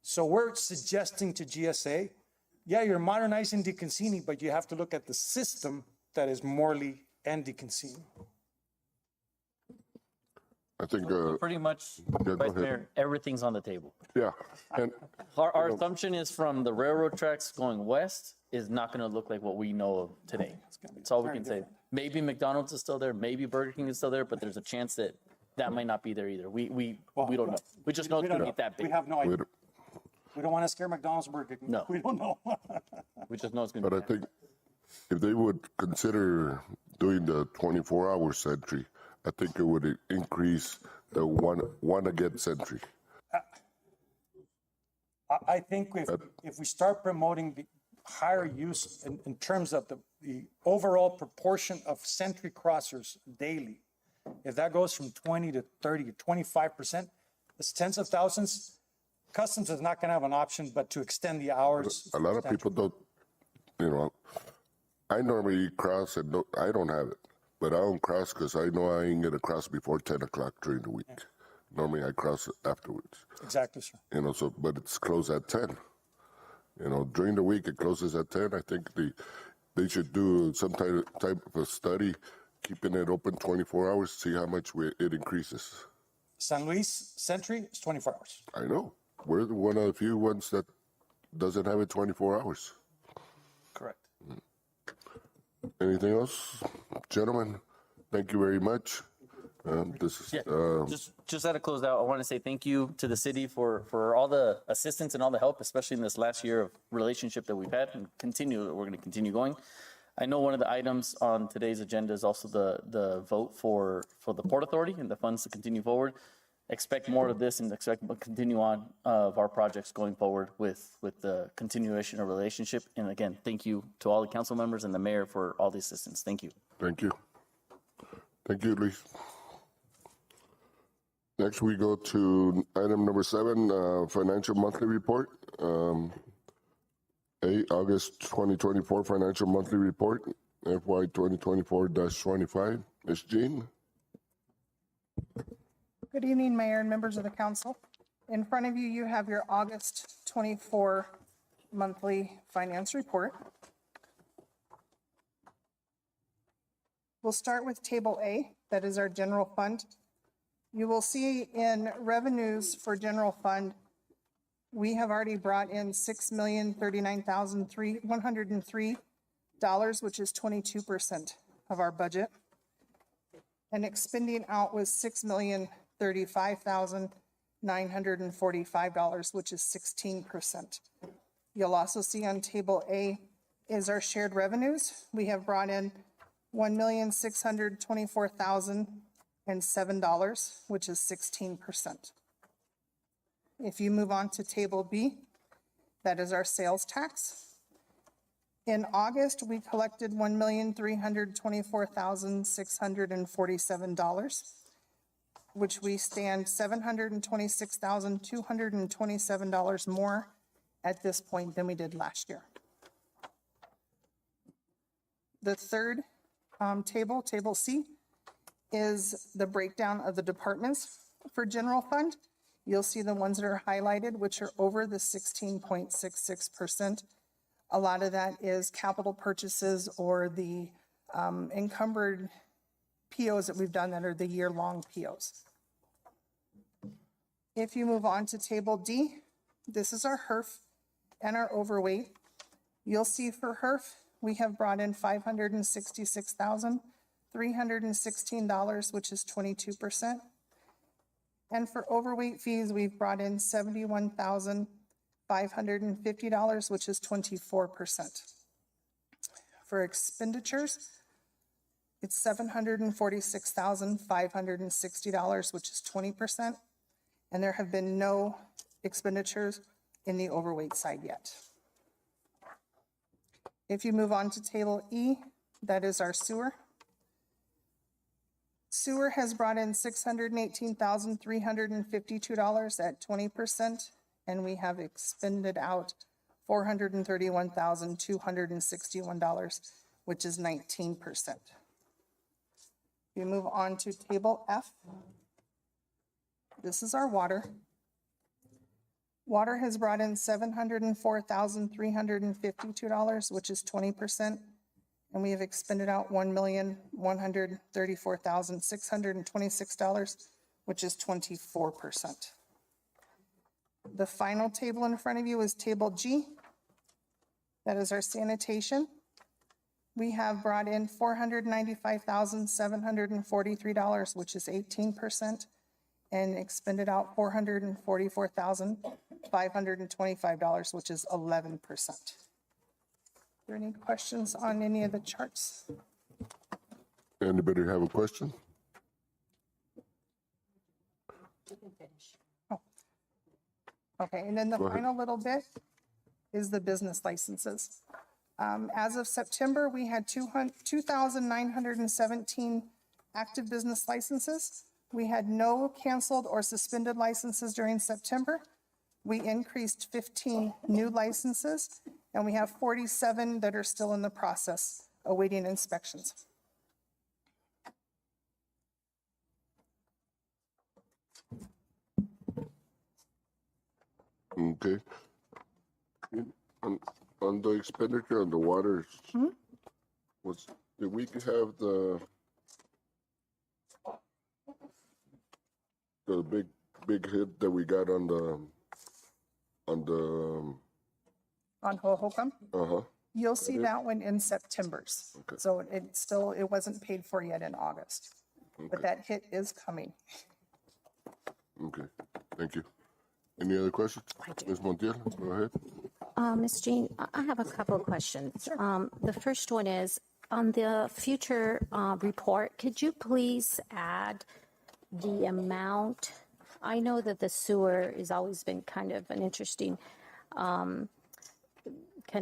So we're suggesting to GSA, yeah, you're modernizing DeConcini, but you have to look at the system that is Morley and DeConcini. I think, Pretty much, go Vice ahead. Mayor, everything's on the table. yeah, and Our assumption is from the railroad tracks going west is not going to look like what we know of today. That's all we can say. Maybe McDonald's is still there, maybe Burger King is still there, but there's a chance that that might not be there either. We don't know. We just know it's going to be that big. We have no we idea. don't- We don't want to scare McDonald's or Burger King. No. We don't know. We just know it's going to but be I think if they would consider doing the 24-hour sentry, I think it would increase the one against sentry. I think if we start promoting the higher use in terms of the overall proportion of sentry crossers daily, if that goes from 20 to 30 to 25%, it's tens of thousands. Customs is not going to have an option but to extend the hours. A lot of people don't, I normally cross and I don't have it, but I don't cross because I know I ain't going to cross before 10 o'clock during the week. Normally I cross afterwards, Exactly, sir. so, but it's closed at 10. During the week it closes at 10. I think they should do some type of a study, keeping it open 24 hours, see how much it increases. San Luis Sentry is 24 hours. I know. We're one of the few ones that doesn't have it 24 hours. Correct. Anything else? Gentlemen, thank you very much. This is, Yeah, just out of close out, I want to say thank you to the city for all the assistance and all the help, especially in this last year of relationship that we've had and we're going to continue going. I know one of the items on today's agenda is also the vote for the Port Authority and the funds to continue forward. Expect more of this and expect to continue on of our projects going forward with the continuation of relationship. And again, thank you to all the council members and the mayor for all the assistance. Thank you. thank you. Thank you, Luis. Next, we go to item number 7, financial monthly report. August 2024 financial monthly report, FY 2024-25. Ms. Jean? Good evening, Mayor and members of the council. In front of you, you have your August 24 monthly finance report. We'll start with Table A, that is our general fund. You will see in revenues for general fund, we have already brought in $6,039,103, which is 22% of our budget. And expending out was $6,035,945, which is 16%. You'll also see on Table A is our shared revenues. We have brought in $1,624,007, which is 16%. If you move on to Table B, that is our sales tax. In August, we collected $1,324,647, which we stand $726,227 more at this point than we did last year. The third table, Table C, is the breakdown of the departments for general fund. You'll see the ones that are highlighted, which are over the 16.66%. A lot of that is capital purchases or the encumbered POs that we've done that are the year-long POs. If you move on to Table D, this is our HERF and our overweight. You'll see for HERF, we have brought in $566,316, which is 22%. And for overweight fees, we've brought in $71,550, which is 24%. For expenditures, it's $746,560, which is 20%. And there have been no expenditures in the overweight side yet. If you move on to Table E, that is our sewer. Sewer has brought in $618,352 at 20%, and we have expended out $431,261, which is 19%. We move on to Table F. This is our water. Water has brought in $704,352, which is 20%. And we have expended out $1,134,626, which is 24%. The final table in front of you is Table G. That is our sanitation. We have brought in $495,743, which is 18%, and expended out $444,525, which is 11%. Are there any questions on any of the charts? Anybody have a question? Oh. Okay, and then the Go ahead. final little bit is the business licenses. As of September, we had 2,917 active business licenses. We had no canceled or suspended licenses during September. We increased 15 new licenses, and we have 47 that are still in the process awaiting inspections. Okay. On the expenditure on the water, did we have the big hit that we got on the On Hohokam, uh-huh. you'll see that one in September's. Okay. So it wasn't paid for yet in August, but that hit is coming. Okay, thank you. Any other questions? Ms. Montiel, go ahead. Ms. Jean, I have a couple of questions. The first one is, on the future report, could you please add the amount? I know that the sewer has always been kind of an interesting kind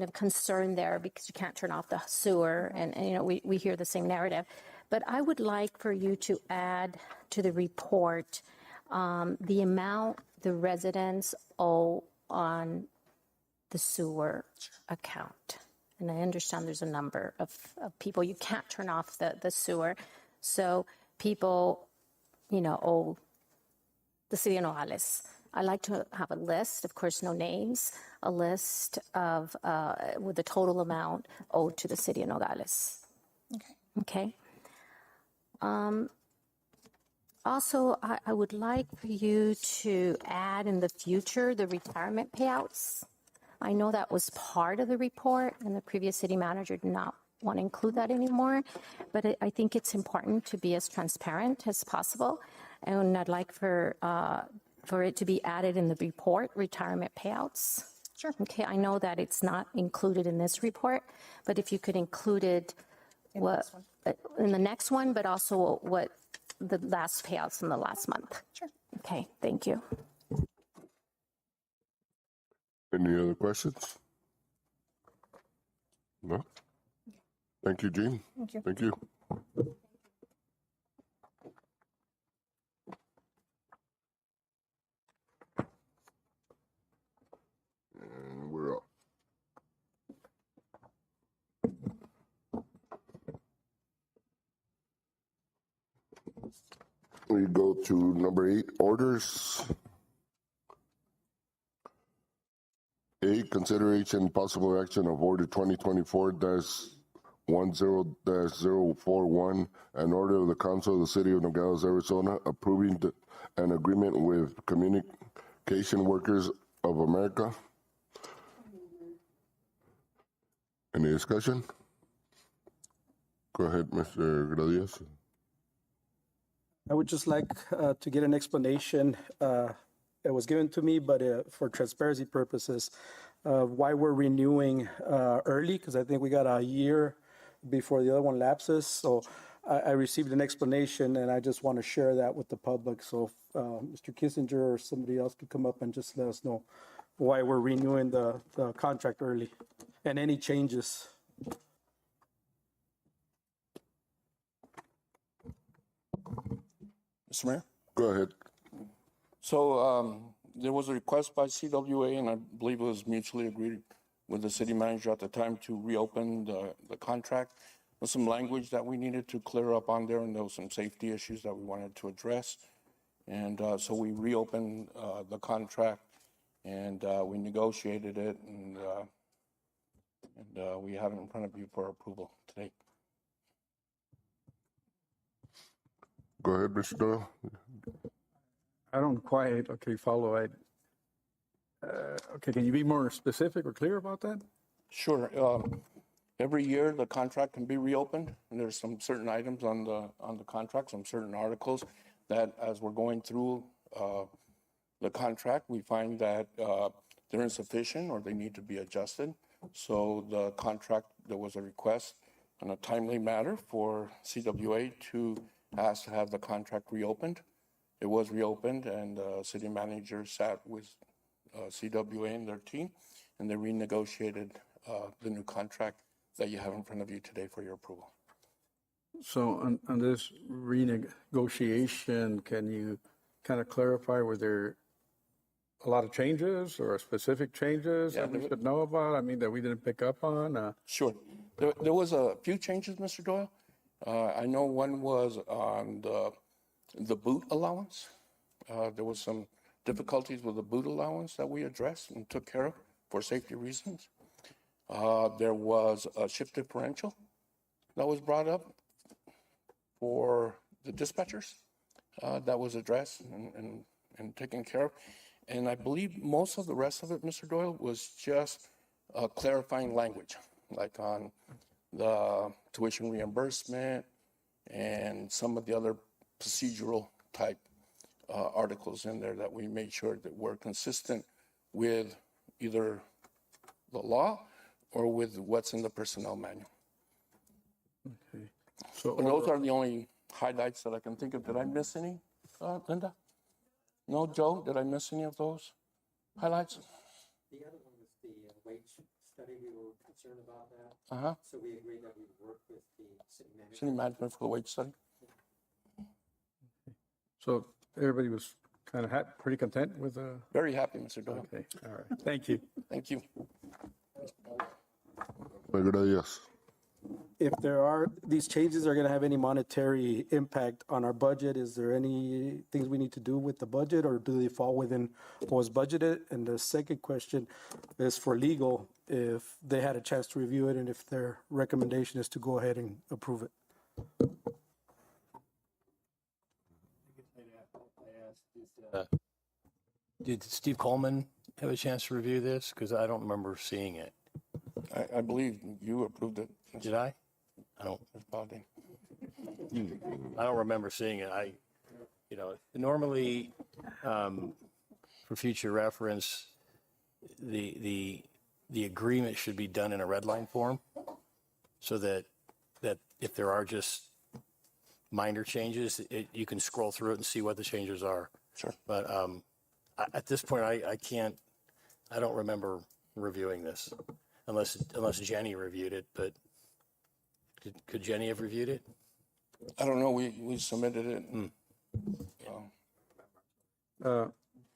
of concern there because you can't turn off the sewer, and you know, we hear the same narrative. But I would like for you to add to the report the amount the residents owe on the sewer account. And I understand there's a number of people, you can't turn off the sewer. So people, you know, owe the city of Nogales. I'd like to have a list, of course, no names, a list of with the total amount owed to the city of Nogales. Okay. Also, I would like for you to add in the future the retirement payouts. I know that was part of the report, and the previous city manager did not want to include that anymore, but I think it's important to be as transparent as possible, and I'd like for it to be added in the report, retirement payouts. Sure. Okay, I know that it's not included in this report, but if you could include it in the next one, but also what the last payouts in the last month. Sure. Okay, thank you. Any other questions? No? Thank you, Jean. Thank you. Thank you. And we're up. We go to number 8, orders. 8, consideration possible action of order 2024-10-041, an order of the Council of the City of Nogales, Arizona, approving an agreement with Communication Workers of America. Any discussion? Go ahead, Mr. Gradius. I would just like to get an explanation. It was given to me, but for transparency purposes, why we're renewing early, because I think we got a year before the other one lapses. So I received an explanation, and I just want to share that with the public. So if Mr. Kissinger or somebody else could come up and just let us know why we're renewing the contract early and any changes. Mr. Mayor? Go ahead. So there was a request by CWA, and I believe it was mutually agreed with the city manager at the time to reopen the contract. There's some language that we needed to clear up on there, and there was some safety issues that we wanted to address. And so we reopened the contract, and we negotiated it, and we have it in front of you for approval today. Go ahead, Mr. Doyle. I don't quite, follow. Okay, can you be more specific or clear about that? Sure. Every year, the contract can be reopened, and there's some certain items on the contract, some certain articles that, as we're going through the contract, we find that they're insufficient or they need to be adjusted. So the contract, there was a request on a timely matter for CWA to ask to have the contract reopened. It was reopened, and the city manager sat with CWA and their team, and they renegotiated the new contract that you have in front of you today for your approval. So on this renegotiation, can you kind of clarify, were there a lot of changes or specific changes that we should know about? I mean, that we didn't pick up on? Sure. There was a few changes, Mr. Doyle. I know one was on the boot allowance. There was some difficulties with the boot allowance that we addressed and took care of for safety reasons. There was a shift differential that was brought up for the dispatchers that was addressed and taken care of. And I believe most of the rest of it, Mr. Doyle, was just clarifying language, like on the tuition reimbursement and some of the other procedural type articles in there that we made sure that were consistent with either the law or with what's in the personnel manual. Okay. So But those are the only highlights that I can think of. Did I miss any, Linda? No, Joe, did I miss any of those highlights? The other one was the wage study. We were concerned about that. Uh-huh. So we agreed that we would work with the city manager. City management for the wage study? So everybody was kind of pretty content with the, Very happy, Mr. Doyle. okay, all right, thank you. Thank you. Yes. If there are, these changes are going to have any monetary impact on our budget, is there any things we need to do with the budget, or do they fall within what was budgeted? And the second question is for legal, if they had a chance to review it and if their recommendation is to go ahead and approve it. Did Steve Coleman have a chance to review this? Because I don't remember seeing it. I believe you approved it. Did I? I don't remember seeing it. Normally, for future reference, the agreement should be done in a red line form, so that if there are just minor changes, you can scroll through it and see what the changes are. Sure. But at this point, I don't remember reviewing this. unless Jenny reviewed it, but could Jenny have reviewed it? I don't know, we submitted it.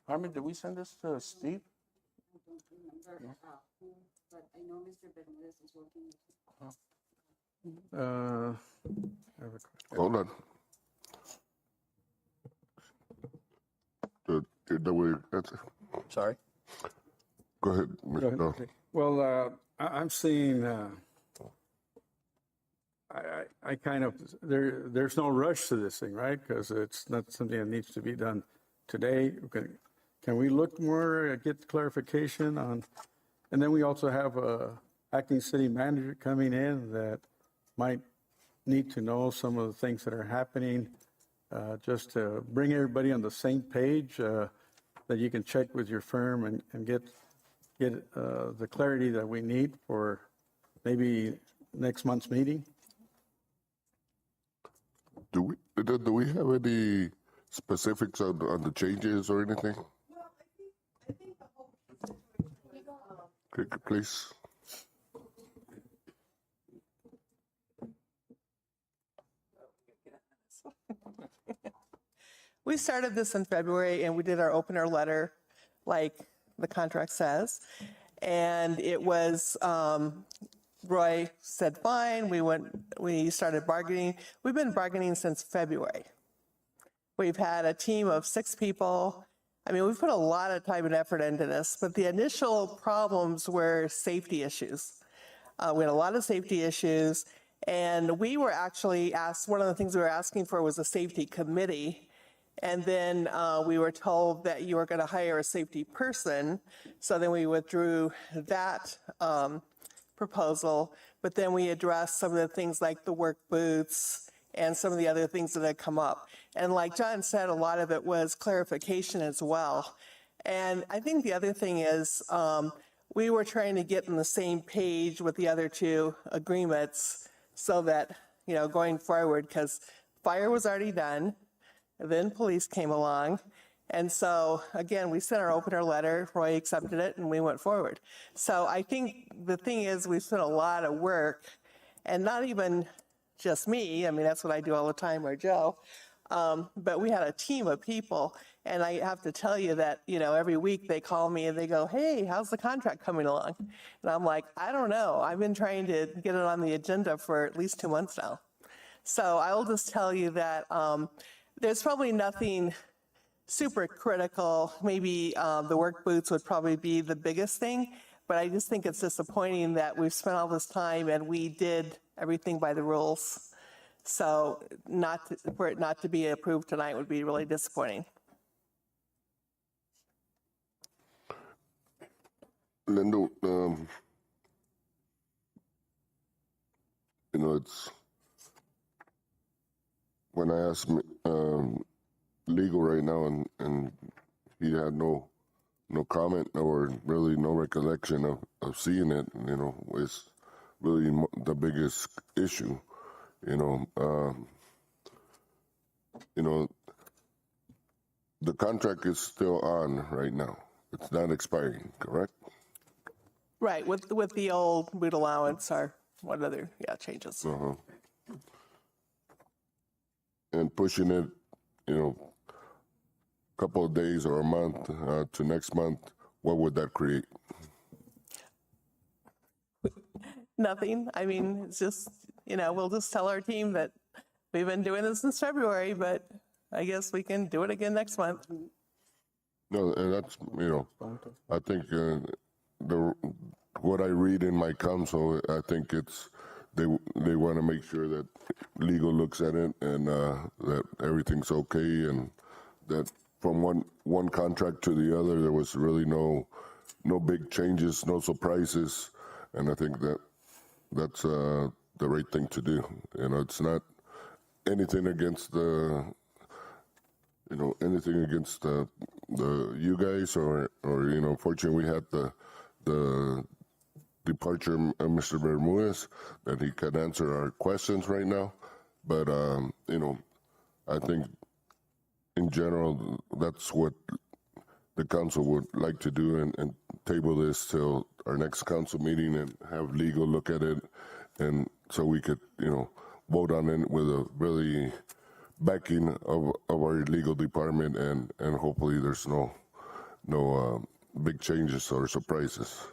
Harmon, did we send this to Steve? I have a Hold on. Sorry? Go ahead, Go Mr. ahead. Doyle. Well, I'm seeing, I kind of, there's no rush to this thing, right? Because it's not something that needs to be done today. Can we look more, get clarification on, and then we also have a acting city manager coming in that might need to know some of the things that are happening, just to bring everybody on the same page, that you can check with your firm and get the clarity that we need for maybe next month's meeting. Do we have any specifics on the changes or anything? Okay, please. We started this in February and we did our opener letter like the contract says. And it was, Roy said, fine, we started bargaining. We've been bargaining since February. We've had a team of 6 people. I mean, we've put a lot of time and effort into this, but the initial problems were safety issues. We had a lot of safety issues, and we were actually asked, one of the things we were asking for was a safety committee. And then we were told that you were going to hire a safety person. So then we withdrew that proposal. But then we addressed some of the things like the work boots and some of the other things that had come up. And like John said, a lot of it was clarification as well. And I think the other thing is we were trying to get on the same page with the other 2 agreements so that, you know, going forward, because fire was already done. Then police came along. And so, again, we sent our opener letter, Roy accepted it, and we went forward. So I think the thing is we spent a lot of work, and not even just me, I mean, that's what I do all the time, or Joe, but we had a team of people. And I have to tell you that, you know, every week they call me and they go, hey, how's the contract coming along? And I'm like, I don't know. I've been trying to get it on the agenda for at least 2 months now. So I will just tell you that there's probably nothing super critical. Maybe the work boots would probably be the biggest thing, but I just think it's disappointing that we've spent all this time and we did everything by the rules. So for it not to be approved tonight would be really disappointing. Linda, you know, it's when I asked legal right now, and he had no comment or really no recollection of seeing it. You know, it's really the biggest issue. You know, the contract is still on right now. It's not expiring, correct? Right, with the old boot allowance or what other changes. And pushing it, you know, a couple of days or a month to next month, what would that create? Nothing. I mean, it's just, you know, we'll just tell our team that we've been doing this since February, but I guess we can do it again next month. No, and that's, you know, I think what I read in my counsel, I think it's they want to make sure that legal looks at it and that everything's okay, and that from one contract to the other there was really no big changes, no surprises, and I think that's the right thing to do. You know, it's not anything against anything against the you guys or you know. Fortunately, we had the departure of Mr. Bermudez, that he can answer our questions right now. But you know, I think in general that's what the council would like to do, and table this till our next council meeting and have legal look at it, and so we could, vote on it with a really backing of our legal department, and hopefully there's no big changes or surprises.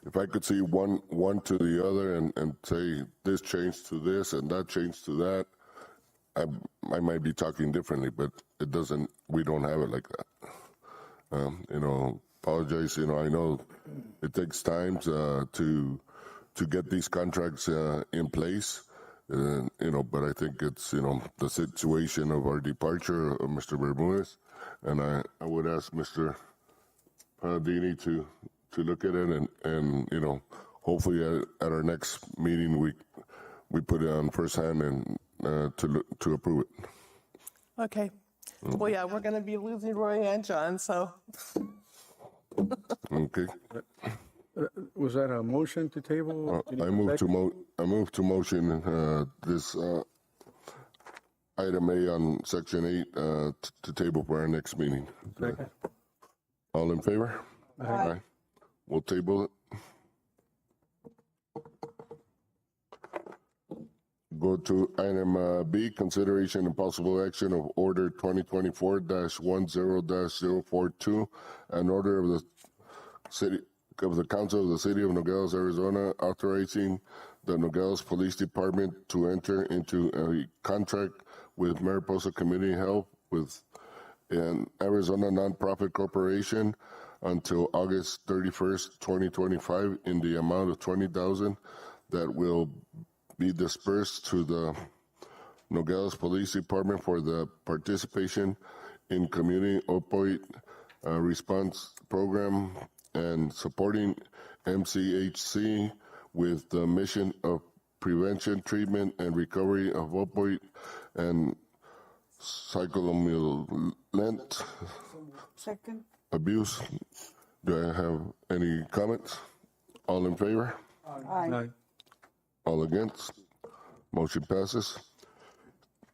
If I could see one to the other and say this changed to this and that changed to that, I might be talking differently, but it doesn't. We don't have it like that. Apologize. I know it takes time to get these contracts in place. But I think it's the situation of our departure of Mr. Bermudez, and I would ask Mr. Paladini to look at it and hopefully at our next meeting we put it on first hand and to approve it. Okay. Well, yeah, we're going to be losing Roy and John, so. Okay. Was that a motion to table? I move to motion this item A on section 8 to table for our next meeting. Second. All in favor? Aye. We'll table it. Go to item B, consideration and possible action of order 2024-10-042, an order of the Council of the City of Nogales, Arizona, authorizing the Nogales Police Department to enter into a contract with Mariposa Community Health with an Arizona nonprofit corporation until August 31st, 2025, in the amount of $20,000 that will be dispersed to the Nogales Police Department for the participation in community opioid response program and supporting MCHC with the mission of prevention, treatment, and recovery of opioid and psychostimulant abuse. Do I have any comments? All in favor? Aye. All against? Motion passes.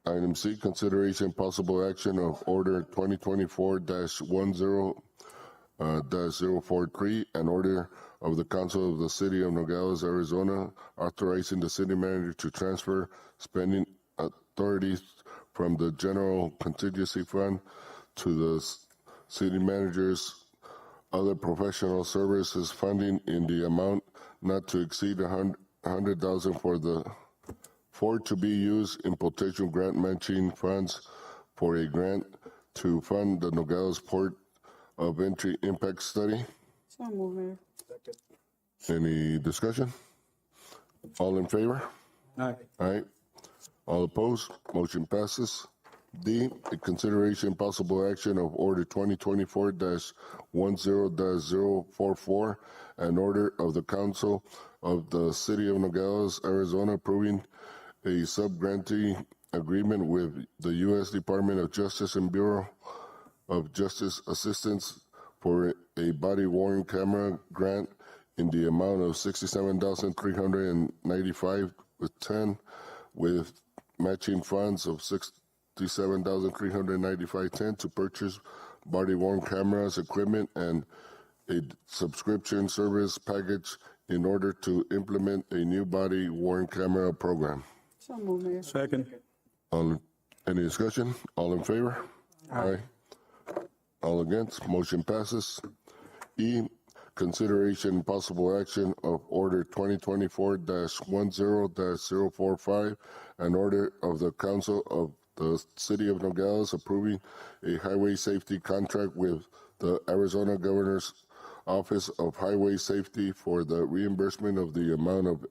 Item C, consideration possible action of order 2024-10-043, an order of the Council of the City of Nogales, Arizona, authorizing the city manager to transfer spending authorities from the General Contingency Fund to the city manager's other professional services funding in the amount not to exceed $100,000 for to be used in potential grant matching funds for a grant to fund the Nogales Port of Entry Impact Study. So move, Mayor. Any discussion? All in favor? Aye. Aye. All opposed? Motion passes. D, a consideration possible action of order 2024-10-044, an order of the Council of the City of Nogales, Arizona, approving a sub-grantee agreement with the U.S. Department of Justice and Bureau of Justice Assistance for a body-worn camera grant in the amount of $67,395 with 10, with matching funds of $67,395 to purchase body-worn cameras, equipment, and a subscription service package in order to implement a new body-worn camera program. So move, Mayor. Second. Any discussion? All in favor? Aye. All against? Motion passes. E, consideration and possible action of order 2024-10-045, an order of the Council of the City of Nogales approving a highway safety contract with the Arizona Governor's Office of Highway Safety for the reimbursement of the amount of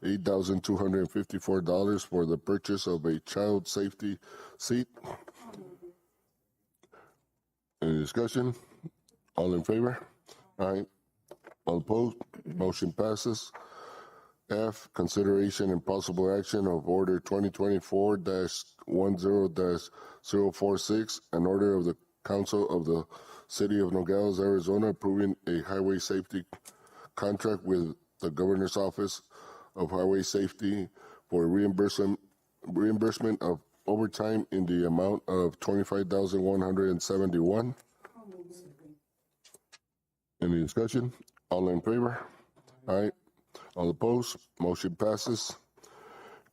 $8,254 for the purchase of a child safety seat. Any discussion? All in favor? Aye. All opposed? Motion passes. F, consideration and possible action of order 2024-10-046, an order of the Council of the City of Nogales, Arizona, approving a highway safety contract with the Governor's Office of Highway Safety for reimbursement of overtime in the amount of $25,171. Any discussion? All in favor? Aye. All opposed? Motion passes.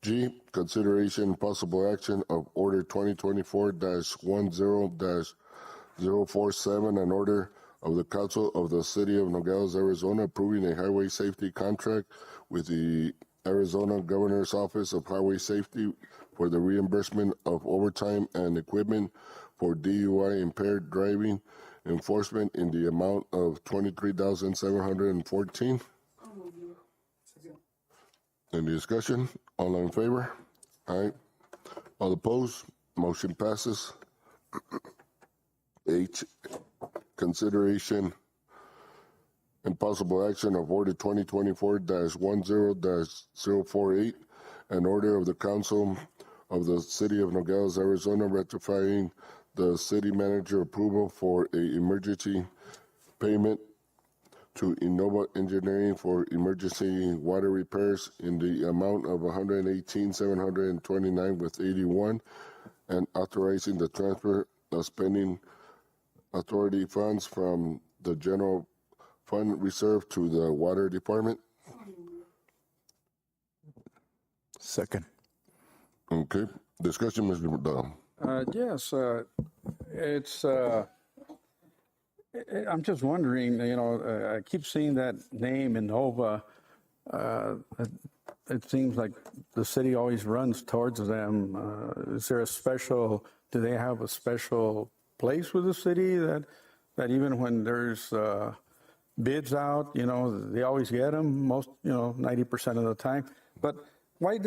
G, consideration and possible action of Order 2024-10-047, an order of the Council of the City of Nogales, Arizona, approving a highway safety contract with the Arizona Governor's Office of Highway Safety for the reimbursement of overtime and equipment for DUI impaired driving enforcement in the amount of $23,714. Any discussion? All in favor? Aye. All opposed? Motion passes. H, consideration and possible action of Order 2024-10-048, an order of the Council of the City of Nogales, Arizona, ratifying the city manager approval for a emergency payment to Innova Engineering for emergency water repairs in the amount of $118,729 with 81, and authorizing the transfer of spending authority funds from the general fund reserve to the water department. Second. Okay. Discussion, Mr. Dahl. Yes, I'm just wondering, I keep seeing that name, Innova. It seems like the city always runs towards them. Is there do they have a special place with the city that even when there's bids out, they always get them 90% of the time? But why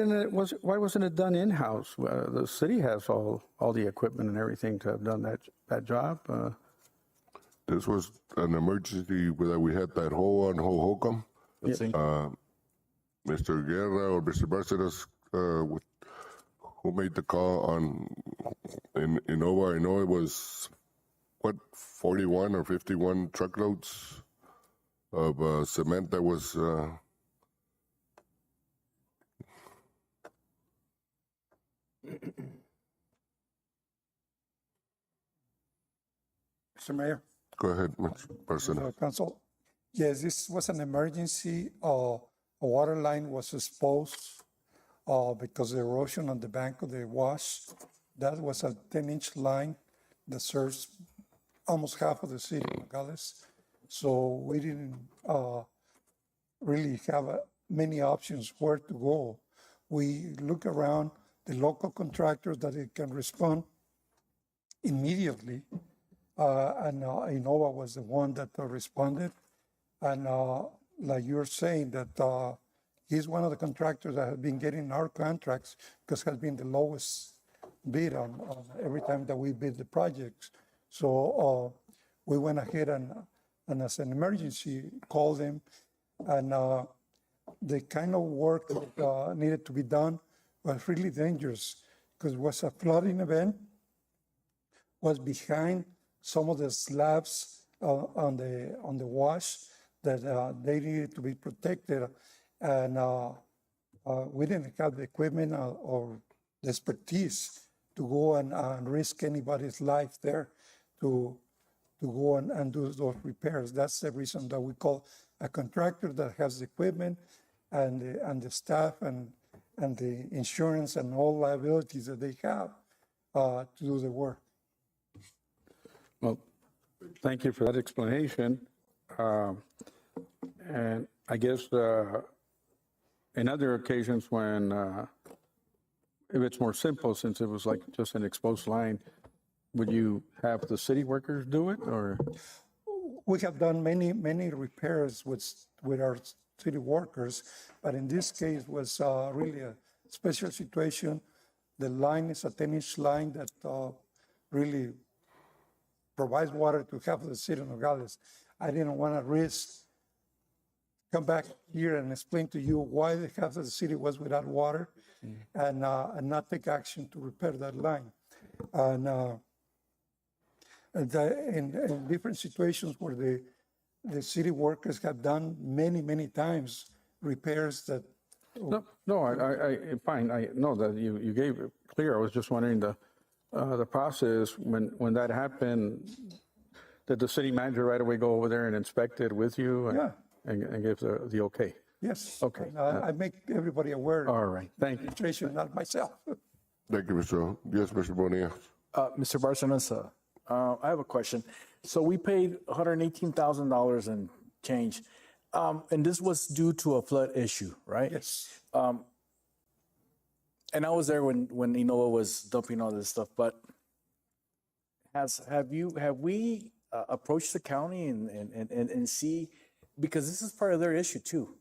wasn't it done in-house? The city has all the equipment and everything to have done that job. This was an emergency that we had that hole on Hohokam. Mr. Guerra or Mr. Barcenas, who made the call in Innova? I know it was, 41 or 51 truckloads of cement that was... Mr. Mayor. Go ahead, Mr. Barcenas. Council. Yes, this was an emergency. A water line was exposed because of the erosion on the bank of the wash. That was a 10-inch line that serves almost half of the city of Nogales. So we didn't really have many options where to go. We look around the local contractors that it can respond immediately. And Innova was the one that responded. And like you're saying, that he's one of the contractors that has been getting our contracts because has been the lowest bid on every time that we bid the projects. So we went ahead and as an emergency, called him. And the kind of work that needed to be done was really dangerous because it was a flooding event, was behind some of the slabs on the wash that they needed to be protected, and we didn't have the equipment or the expertise to go and risk anybody's life there to go and do those repairs. That's the reason that we call a contractor that has the equipment and the staff and the insurance and all liabilities that they have to do the work. Well, thank you for that explanation. And I guess in other occasions when, if it's more simple, since it was like just an exposed line, would you have the city workers do it, or? We have done many repairs with our city workers, but in this case was really a special situation. The line is a 10-inch line that really provides water to half of the city of Nogales. I didn't want to risk come back here and explain to you why the half of the city was without water and not take action to repair that line. And in different situations where the city workers have done many times repairs that. No, I fine. I know that you gave it clear. I was just wondering the process when that happened. did the city manager right away go over there and inspect it with you? Yeah. And give the okay? Yes. Okay. And I make everybody aware. All right, thank you. Administration, not myself. Thank you, Mr. Yes, Mr. Bonilla. Mr. Barcenas, I have a question. So we paid $118,000 and change, and this was due to a flood issue, right? Yes. And I was there when Innova was dumping all this stuff, but have we approached the county and see, because this is part of their issue too.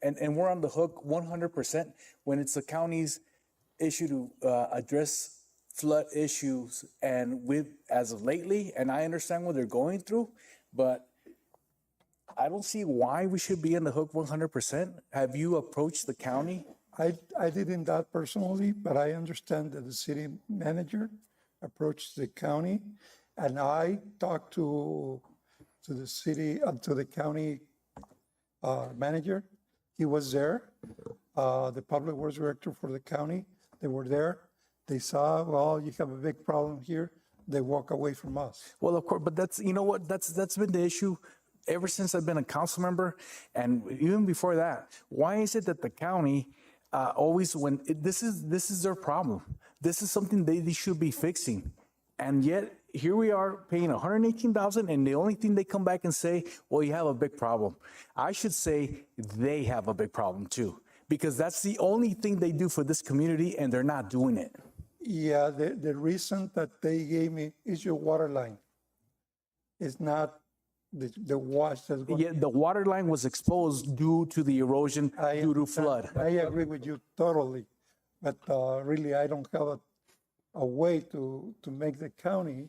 And we're on the hook 100% when it's the county's issue to address flood issues, and as of lately, and I understand what they're going through, but I don't see why we should be on the hook 100%. Have you approached the county? I didn't that personally, but I understand that the city manager approached the county, and I talked to the county manager. He was there. The public works director for the county, they were there. They saw, well, you have a big problem here. They walk away from us. Well, of course, but that's been the issue ever since I've been a council member, and even before that. Why is it that the county always, this is their problem? This is something they should be fixing, and yet here we are paying $118,000, and the only thing they come back and say, well, you have a big problem. I should say they have a big problem too, because that's the only thing they do for this community, and they're not doing it. Yeah, the reason that they gave me is your water line. It's not the wash that's going. Yeah, the water line was exposed due to the erosion, due to flood. I agree with you totally, but really, I don't have a way to make the county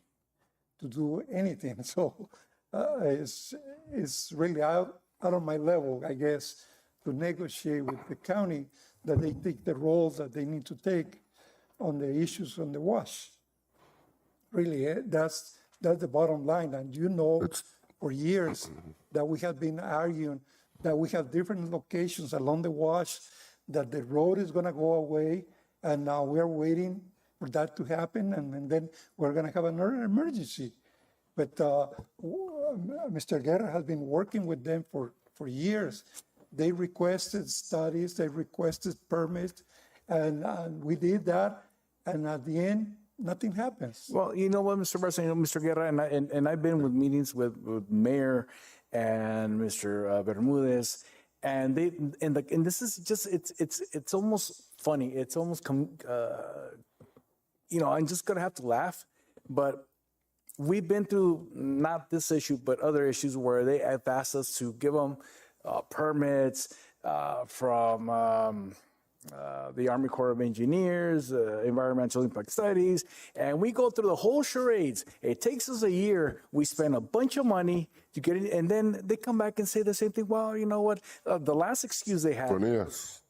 to do anything. So it's really out of my level, I guess, to negotiate with the county that they take the roles that they need to take on the issues on the wash. Really, that's the bottom line. And you know, for years that we have been arguing that we have different locations along the wash, that the road is going to go away, and now we're waiting for that to happen, and then we're going to have another emergency. But Mr. Guerra has been working with them for years. They requested studies, they requested permits, and we did that. And at the end, nothing happens. Well, you know what, Mr. Barcelona, Mr. Guerra, and I've been with meetings with Mayor and Mr. Bermudez, and this is just it's almost funny. It's almost I'm just gonna have to laugh, but we've been through not this issue but other issues where they have asked us to give them permits from the Army Corps of Engineers, environmental impact studies, and we go through the whole charades. It takes us a year. We spend a bunch of money to get it, and then they come back and say the same thing. Well, you know what? The last excuse they had. Yes.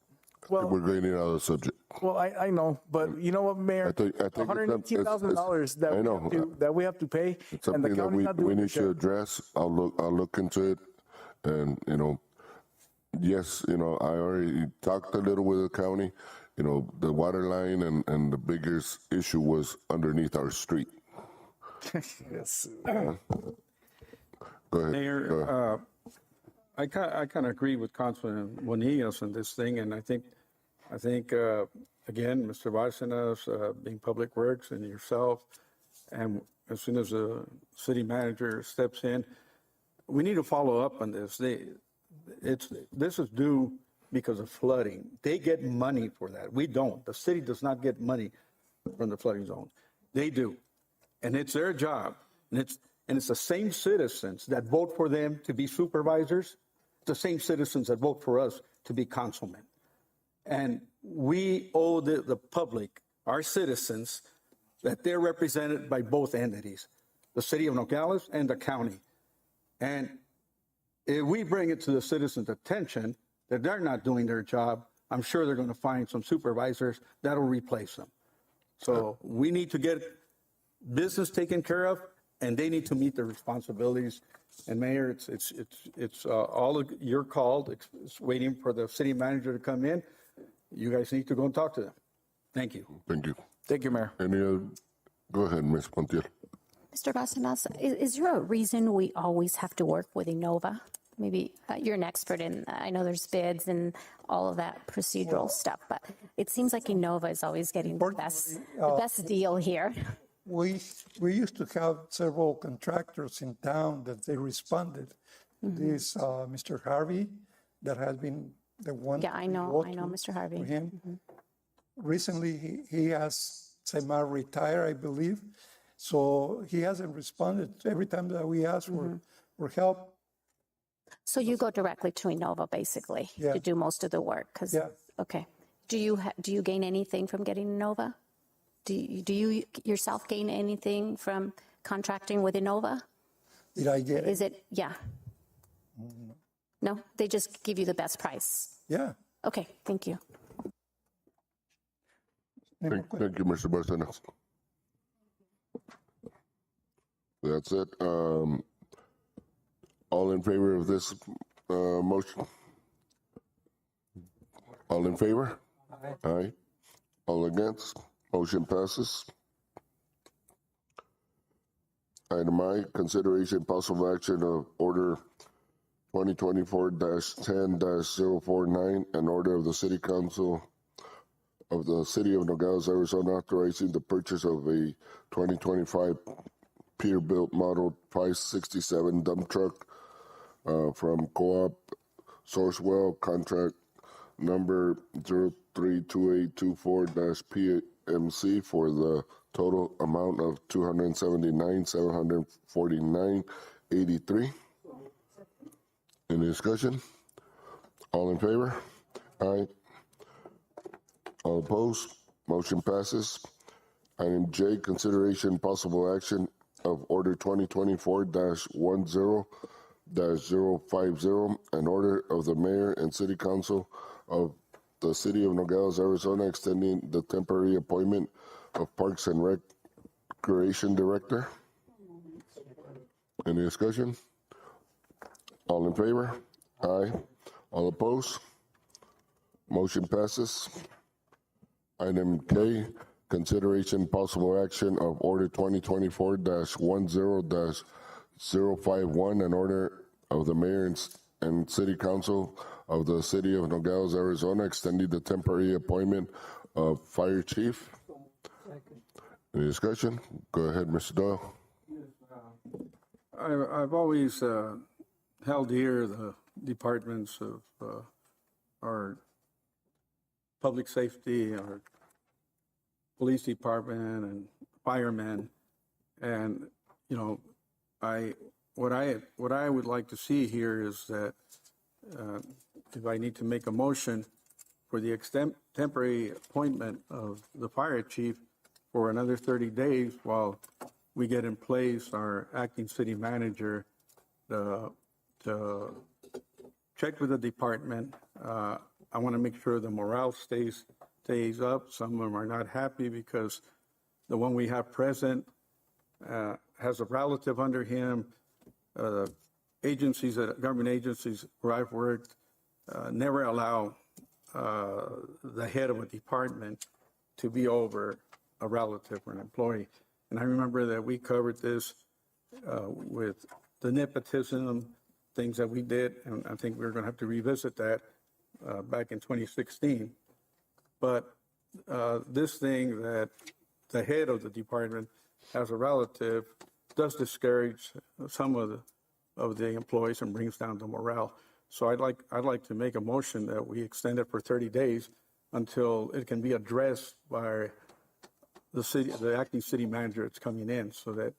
Well, we're getting out of the subject. Well, I know, but you know what, Mayor? I think $118,000 that we have to pay, It's and the something that county's not doing we their need to share. address. I'll look into it, and yes, I already talked a little with the county. The water line and the biggest issue was underneath our street. Yes. Go ahead. Mayor, I kind of agree with Councilman Bonillas on this thing, and I think again, Mr. Bárcenas, being Public Works, and yourself, and as soon as the city manager steps in, we need to follow up on this. This is due because of flooding. They get money for that. We don't. The city does not get money from the flooding zone. They do, and it's their job, and it's the same citizens that vote for them to be supervisors, the same citizens that vote for us to be councilmen. And we owe the public, our citizens, that they're represented by both entities, the city of Nogales and the county. And if we bring it to the citizens' attention that they're not doing their job, I'm sure they're going to find some supervisors that'll replace them. So we need to get business taken care of, and they need to meet their responsibilities. And Mayor, it's all of your call. It's waiting for the city manager to come in. You guys need to go and talk to them. Thank you. Thank you. Thank you, Mayor. Any other? Go ahead, Ms. Pontier. Mr. Basanas, is there a reason we always have to work with Innova? Maybe you're an expert in, I know there's bids and all of that procedural stuff, but it seems like Innova is always getting the best deal here. We used to have several contractors in town that they responded. This Mr. Harvey, that has been the one. Yeah, I know, Mr. Harvey. For him. Recently, he has semi-retired, I believe. So he hasn't responded every time that we ask for help. So you go directly to Innova, basically, to do most of the work? Okay. Do you gain anything from getting Innova? Do you yourself gain anything from contracting with Innova? Did I get it? Is it, yeah. No, they just give you the best price. Yeah. Okay, thank you. Thank you, Mr. Barcenas. That's it. All in favor of this motion? All in favor? Aye. All against? Motion passes. Item I, consideration possible action of order 2024-10-049, an order of the City Council of the City of Nogales, Arizona, authorizing the purchase of a 2025 Peterbilt Model 567 dump truck from Co-op Sourcewell, contract number 032824-PMC for the total amount of $279,749.83. Any discussion? All in favor? Aye. All opposed? Motion passes. Item J, consideration possible action of order 2024-10-050, an order of the mayor and city council of the City of Nogales, Arizona, extending the temporary appointment of Parks and Recreation Director. Any discussion? All in favor? Aye. All opposed? Motion passes. Item K, consideration possible action of order 2024-10-051, an order of the mayor and city council of the City of Nogales, Arizona, extending the temporary appointment of fire chief. Any discussion? Go ahead, Mr. Doyle. I've always held dear the departments of our public safety, our police department, and firemen. And what I would like to see here is that if I need to make a motion for the temporary appointment of the fire chief for another 30 days while we get in place our acting city manager to check with the department. I want to make sure the morale stays up. Some of them are not happy because the one we have present has a relative under him. Government agencies where I've worked never allow the head of a department to be over a relative or an employee. And I remember that we covered this with the nepotism things that we did, and I think we're going to have to revisit that back in 2016. But this thing that the head of the department has a relative does discourage some of the employees and brings down the morale. So I'd like to make a motion that we extend it for 30 days until it can be addressed by the acting city manager that's coming in, so that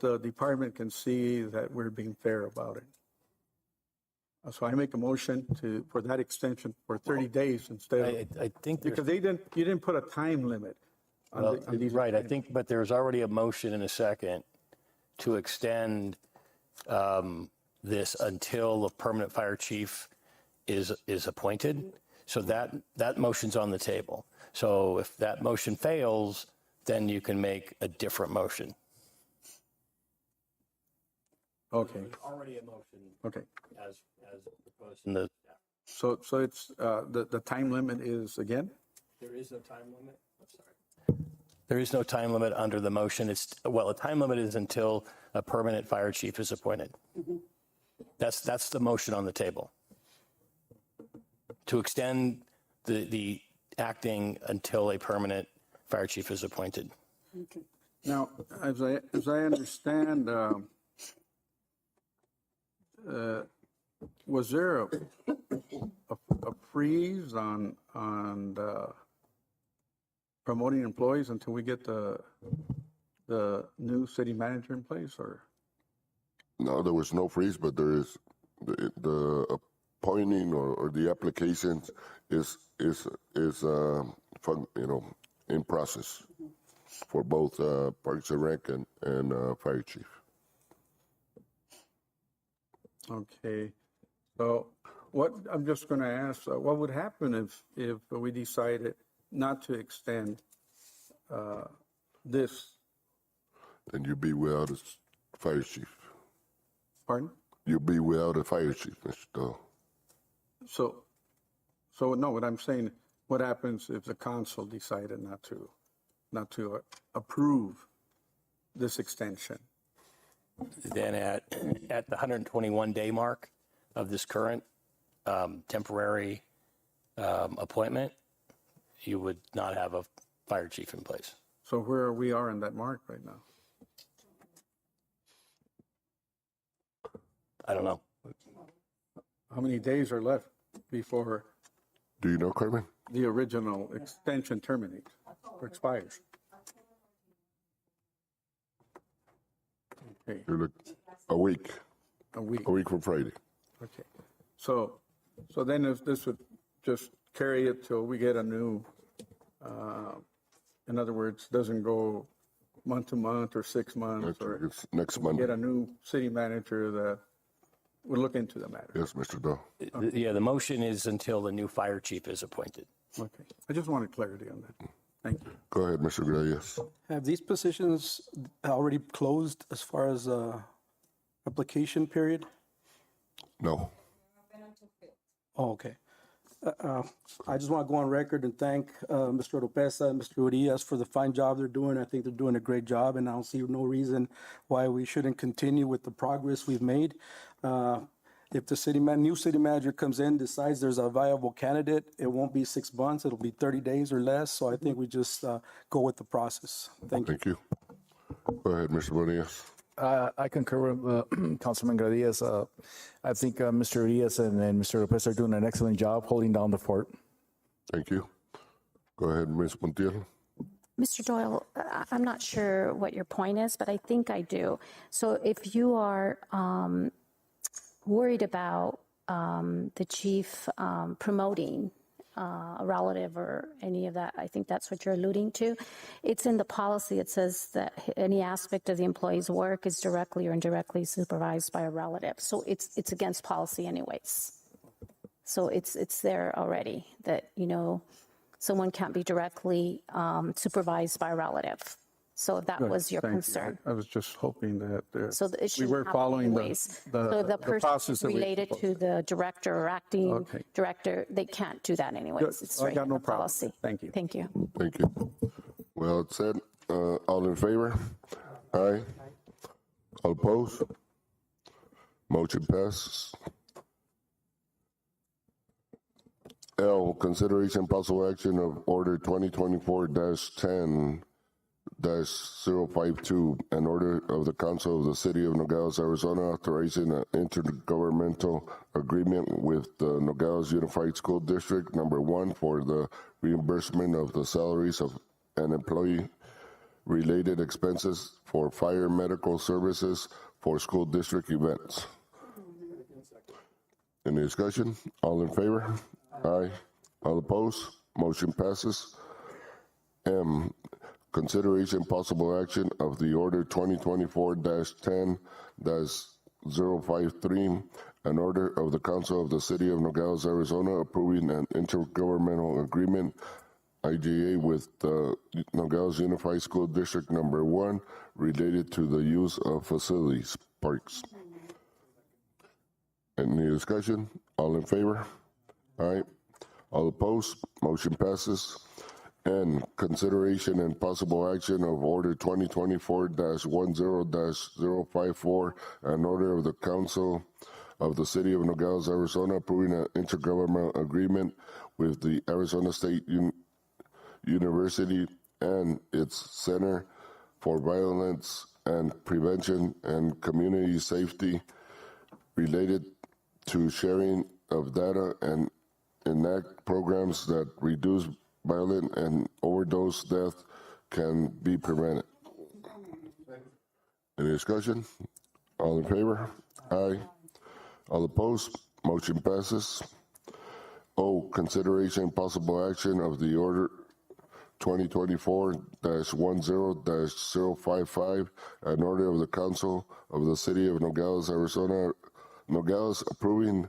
the department can see that we're being fair about it. So I make a motion for that extension for 30 days instead. I think because you didn't put a time limit on these. Right, I think, but there's already a motion in a second to extend this until the permanent fire chief is appointed. So that motion's on the table. So if that motion fails, then you can make a different motion. Okay. There's already a motion. Okay. As proposed in the. So it's the time limit is again? There is no time limit. I'm sorry. There is no time limit under the motion. A time limit is until a permanent fire chief is appointed. That's the motion on the table. To extend the acting until a permanent fire chief is appointed. Now, as I understand, was there a freeze on promoting employees until we get the new city manager in place, or? No, there was no freeze, but there is the appointing or the applications is in process for both Parks and Rec and Fire Chief. Okay, so I'm just going to ask, what would happen if we decided not to extend this? Then you'd be without a Fire Chief. Pardon? You'll be without a Fire Chief, Mr. Doyle. So no, what I'm saying, what happens if the council decided not to approve this extension? Then at the 121-day mark of this current temporary appointment, you would not have a fire chief in place. So where we are in that mark right now? I don't know. How many days are left before Do you know, Carmen? the original extension terminates or expires? Okay, You're like a week. a week. A week from Friday. Okay, so then if this would just carry it till we get a new, in other words, doesn't go month to month or 6 months, or It's next Monday. get a new city manager that would look into the matter. Yes, Mr. Doyle. Yeah, the motion is until the new fire chief is appointed. Okay, I just wanted clarity on that. Thank you. Go ahead, Mr. Grayes. Have these positions already closed as far as application period? No. Oh, okay. I just want to go on record and thank Mr. Oropesa and Mr. Urias for the fine job they're doing. I think they're doing a great job, and I don't see no reason why we shouldn't continue with the progress we've made. If the new city manager comes in, decides there's a viable candidate, it won't be 6 months, it'll be 30 days or less. So I think we just go with the process. Thank you. Thank you. Go ahead, Mr. Bonillas. I concur with Councilman Gradius. I think Mr. Urias and Mr. Lopez are doing an excellent job holding down the fort. Thank you. Go ahead, Ms. Montiel. Mr. Doyle, I'm not sure what your point is, but I think I do. So if you are worried about the chief promoting a relative or any of that, I think that's what you're alluding to. It's in the policy. It says that any aspect of the employee's work is directly or indirectly supervised by a relative. So it's against policy anyways. So it's there already that, someone can't be directly supervised by a relative. So that was your Thank you. concern. I was just hoping that So it we shouldn't were happen following anyways. the So the person process that we related to the director or acting Okay. director, they can't do that anyways. Good. It's I right got in no the problem. policy. Thank you. Thank you. Thank you. Well, it said, all in favor? Aye. All opposed? Motion passes. L, consideration possible action of order 2024-10-052, an order of the Council of the City of Nogales, Arizona, authorizing an intergovernmental agreement with the Nogales Unified School District Number 1 for the reimbursement of the salaries of an employee-related expenses for fire medical services for school district events. Any discussion? All in favor? Aye. All opposed? Motion passes. M, consideration possible action of the order 2024-10-053, an order of the Council of the City of Nogales, Arizona, approving an intergovernmental agreement, IGA, with the Nogales Unified School District Number 1 related to the use of facilities, parks. Any discussion? All in favor? Aye. All opposed? Motion passes. And consideration and possible action of Order 2024-10-054, an order of the Council of the City of Nogales, Arizona, approving an intergovernmental agreement with the Arizona State University and its Center for Violence and Prevention and Community Safety related to sharing of data and enact programs that reduce violent and overdose death can be prevented. Any discussion? All in favor? Aye. All opposed? Motion passes. O, consideration and possible action of the order 2024-10-055, an order of the Council of the City of Nogales, Arizona, Nogales approving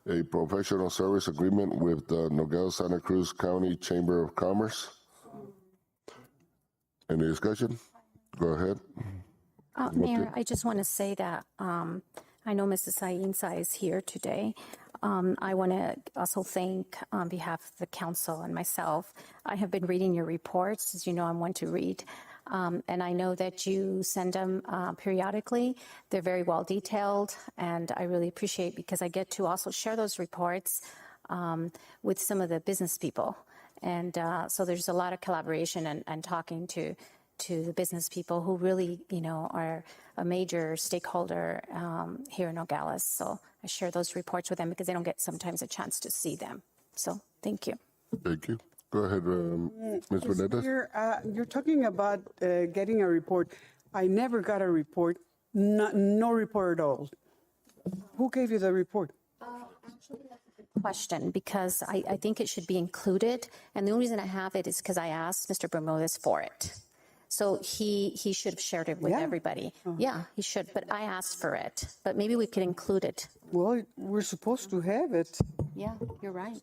a professional service agreement with the Nogales Santa Cruz County Chamber of Commerce. Any discussion? Go ahead. Mayor, I just want to say that I know Mrs. Ainsa is here today. I want to also thank, on behalf of the council and myself, I have been reading your reports. As you know, I'm one to read. And I know that you send them periodically. They're very well detailed, and I really appreciate because I get to also share those reports with some of the business people. And so there's a lot of collaboration and talking to the business people who really, are a major stakeholder here in Nogales. So I share those reports with them because they don't get sometimes a chance to see them. So thank you. Thank you. Go ahead, Ms. Menendez. You're talking about getting a report. I never got a report, no report at all. Who gave you the report? Actually, that's a good question because I think it should be included. And the only reason I have it is because I asked Mr. Bermudez for it. So he should have shared it with everybody. Yeah, he should. But I asked for it. But maybe we could include it. Well, we're supposed to have it. Yeah, you're right.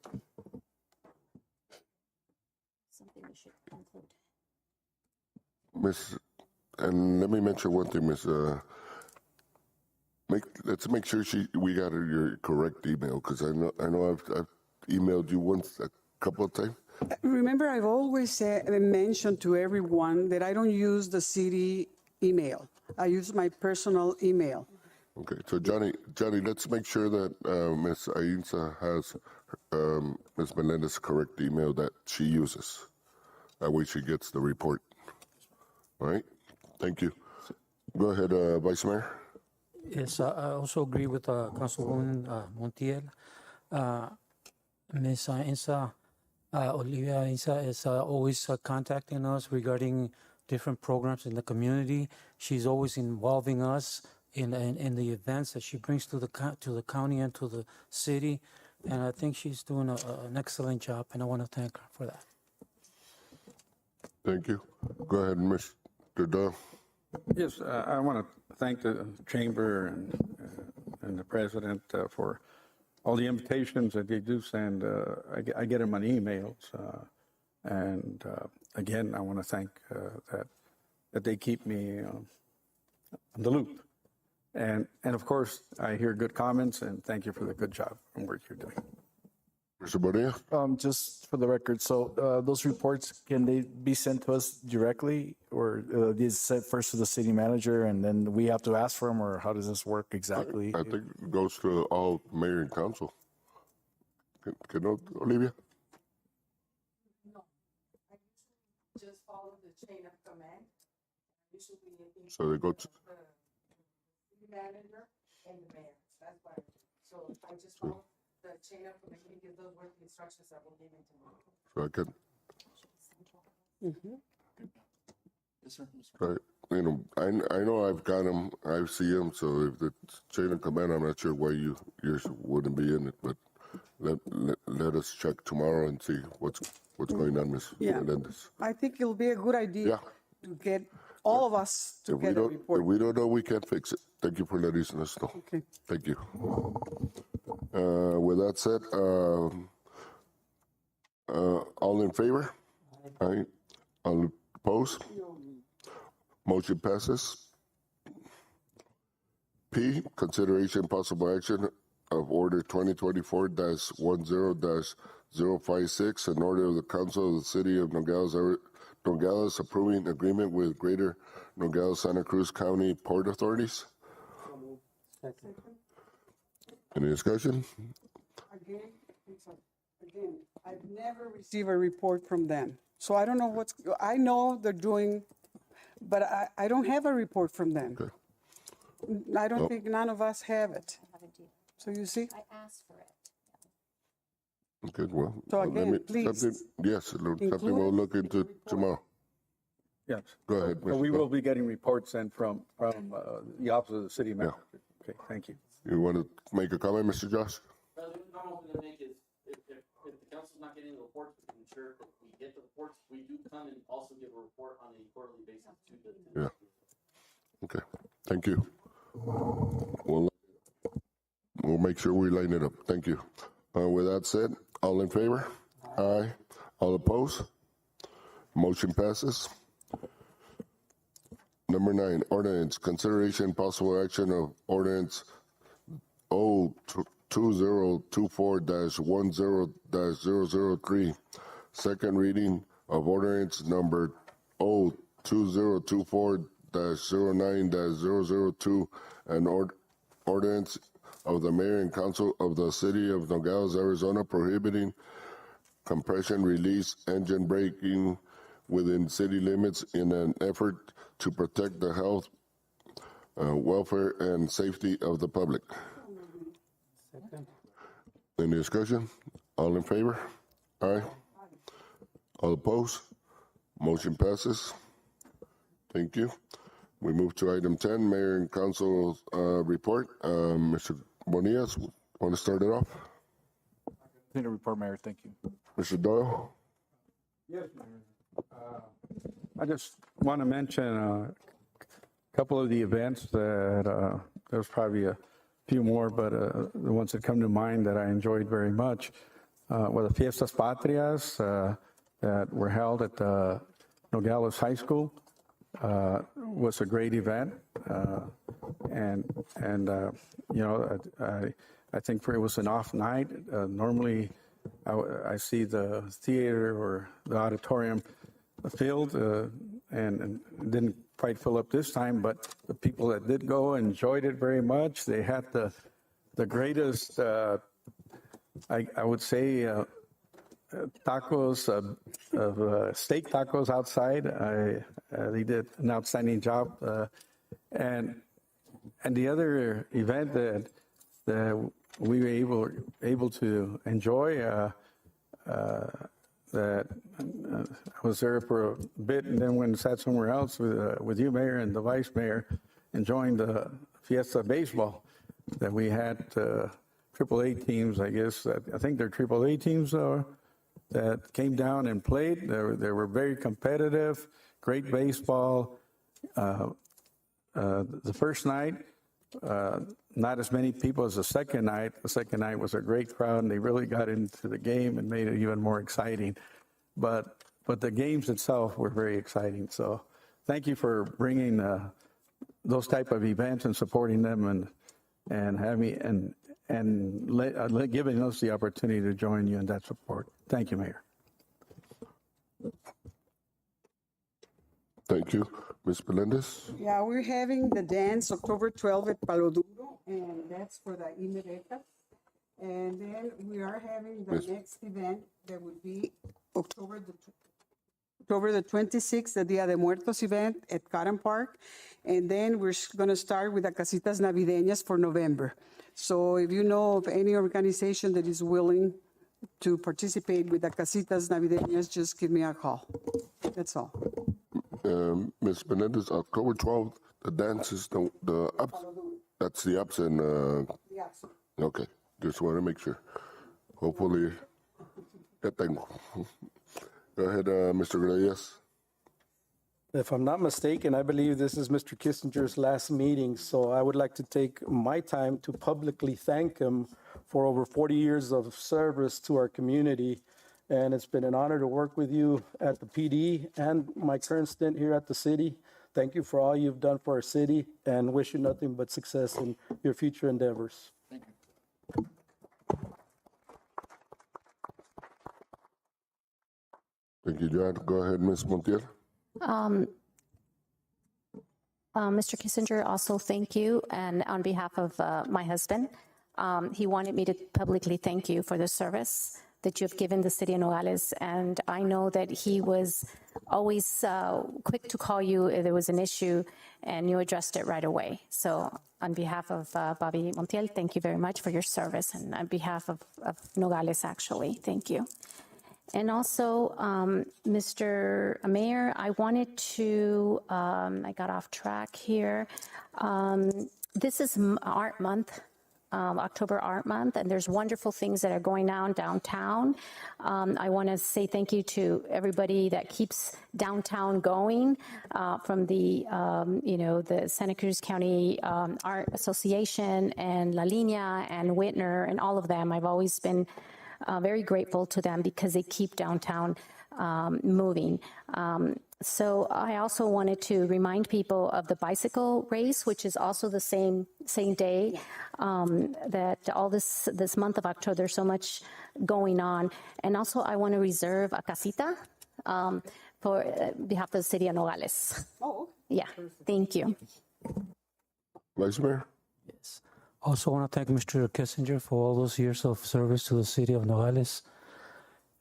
Something we should include. Miss, and let me mention one thing, Miss. Let's make sure we got your correct email because I know I've emailed you once a couple of times. Remember, I've always mentioned to everyone that I don't use the city email. I use my personal email. Okay, so Johnny, let's make sure that Ms. Ainsa has Ms. Melendez's correct email that she uses. That way she gets the report. All right, thank you. Go ahead, Vice Mayor. Yes, I also agree with Councilwoman Montiel. Ms. Insa, Olivia Insa is always contacting us regarding different programs in the community. She's always involving us in the events that she brings to the county and to the city. And I think she's doing an excellent job, and I want to thank her for that. Thank you. Go ahead, Mr. Doyle. Yes, I want to thank the chamber and the president for all the invitations that they do send. I get them on emails, and again, I want to thank that they keep me on the loop. And of course, I hear good comments, and thank you for the good job and work you're doing. Mr. Bonilla? Just for the record, so those reports, can they be sent to us directly, or is sent first to the city manager and then we have to ask for them, or how does this work exactly? I think it goes to all mayor and council. Can Olivia? No, I usually just follow the chain of command. So they go to... The manager and the mayor. That's why. So I just follow the chain of command and give those work instructions that were given to me. So I can... Yes, sir. Right. I know I've got them, I see them, so if the chain of command, I'm not sure why yours wouldn't be in it, but let us check tomorrow and see what's going on, Ms. Melendez. I think it'll be a good idea to get all of us to get a report. If we don't know, we can't fix it. Thank you for letting us know. Okay. Thank you. With that said, all in favor? Aye. All opposed? Motion passes. P, consideration possible action of Order 2024-10-055, 056, an order of the Council of the City of Nogales approving agreement with Greater Nogales Santa Cruz County Port Authorities. Any discussion? Again, I've never received a report from them. So I don't know I know they're doing, but I don't have a report from them. Okay. I don't think none of us have it. So you see? I asked for it. Good, well. So again, please. Yes, something we'll look into tomorrow. Yes. Go ahead, So we Mr. will be getting reports then from the Office of the City Manager. Okay, thank you. You want to make a comment, Mr. Josh? The only comment I'm gonna make is, if the council's not getting the reports, we can ensure that we get the reports. We do come and also give a report on a quarterly basis to the. Yeah. Okay, thank you. We'll make sure we line it up. Thank you. With that said, all in favor? Aye. All opposed? Motion passes. Number 9, ordinance. Consideration possible action of ordinance 2024-10-003. Second reading of ordinance number 2024-09-002, and ordinance of the Mayor and Council of the City of Nogales, Arizona, prohibiting compression release engine braking within city limits in an effort to protect the health, welfare, and safety of the public. Any discussion? All in favor? Aye. All opposed? Motion passes. Thank you. We move to item 10, Mayor and Council report. Mr. Bonillas, want to start it off? Nothing to report, Mayor. Thank you. Mr. Doyle? Yes, Mayor. I just want to mention a couple of the events that there's probably a few more, but the ones that come to mind that I enjoyed very much were the Fiestas Patrias that were held at Nogales High School. Was a great event, and you know, I think it was an off night. Normally, I see the theater or the auditorium filled, and didn't quite fill up this time. But the people that did go enjoyed it very much. They had the greatest, I would say, tacos of steak tacos outside. They did an outstanding job, and the other event that we were able to enjoy, that I was there for a bit, and then went and sat somewhere else with you, Mayor, and the Vice Mayor, enjoying the Fiesta baseball that we had. AAA teams, I guess. I think they're AAA teams that came down and played. They were very competitive, great baseball. The first night, not as many people as the second night. The second night was a great crowd, and they really got into the game and made it even more exciting. But the games itself were very exciting. So thank you for bringing those type of events and supporting them, and having and giving us the opportunity to join you in that support. Thank you, Mayor. Thank you. Ms. Melendez? Yeah, we're having the dance October 12th at Palo Duro, and that's for the Imeretas. And then we are having the next event that would be October the 26th, the Dia de Muertos event at Cotton Park. And then we're going to start with the Casitas Navideñas for November. So if you know of any organization that is willing to participate with the Casitas Navideñas, just give me a call. That's all. Ms. Menendez, October 12th, the dance is the ups. That's the ups and. Yes. Okay, just want to make sure. Hopefully, ya tengo. Go ahead, Mr. Reyes. If I'm not mistaken, I believe this is Mr. Kissinger's last meeting, so I would like to take my time to publicly thank him for over 40 years of service to our community. And it's been an honor to work with you at the PD and my current stint here at the city. Thank you for all you've done for our city, and wish you nothing but success in your future endeavors. Thank you. Thank you, John. Go ahead, Ms. Montiel. Mr. Kissinger, also thank you, and on behalf of my husband, he wanted me to publicly thank you for the service that you've given the city of Nogales, and I know that he was always quick to call you if there was an issue, and you addressed it right away. So on behalf of Bobby Montiel, thank you very much for your service, and on behalf of Nogales, actually, thank you. And also, Mr. Mayor, I wanted to, I got off track here. This is Art Month, October Art Month, and there's wonderful things that are going on downtown. I want to say thank you to everybody that keeps downtown going, from the, the Santa Cruz County Art Association and La Linea and Whitner and all of them. I've always been very grateful to them because they keep downtown moving. So I also wanted to remind people of the bicycle race, which is also the same day, that all this month of October, there's so much going on. And also I want to reserve a casita for behalf of the city of Nogales. Oh, yeah, thank you. Vice Mayor? Yes. Also want to thank Mr. Kissinger for all those years of service to the city of Nogales.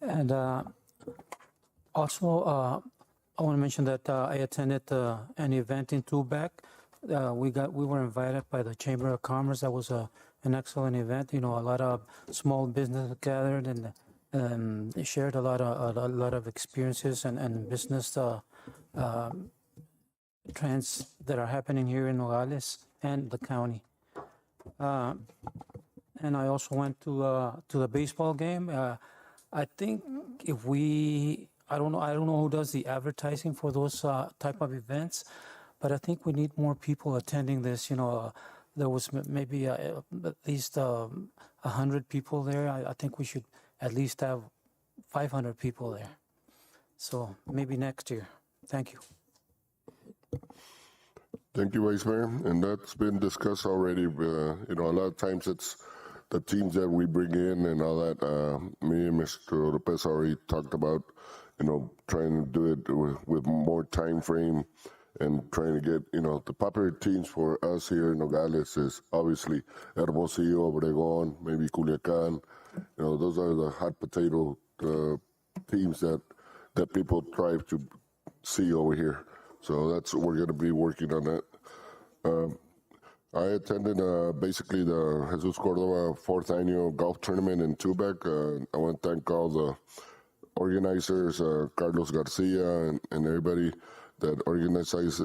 And also, I want to mention that I attended an event in Tubac. We were invited by the Chamber of Commerce. That was an excellent event. A lot of small business gathered and they shared a lot of experiences and business trends that are happening here in Nogales and the county. And I also went to the baseball game. I think if I don't know who does the advertising for those type of events, but I think we need more people attending this. There was maybe at least 100 people there. I think we should at least have 500 people there. So maybe next year. Thank you. Thank you, Vice Mayor. And that's been discussed already. A lot of times it's the teams that we bring in and all that. Me and Mr. Lopez already talked about, trying to do it with more time frame and trying to get, the popular teams for us here in Nogales is obviously Hermosillo, Obregón, maybe Culiacán. Those are the hot potato teams that people try to see over here. So we're going to be working on that. I attended basically the Jesus Cordova 4th Annual Golf Tournament in Tubac. I want to thank all the organizers, Carlos Garcia and everybody that organizes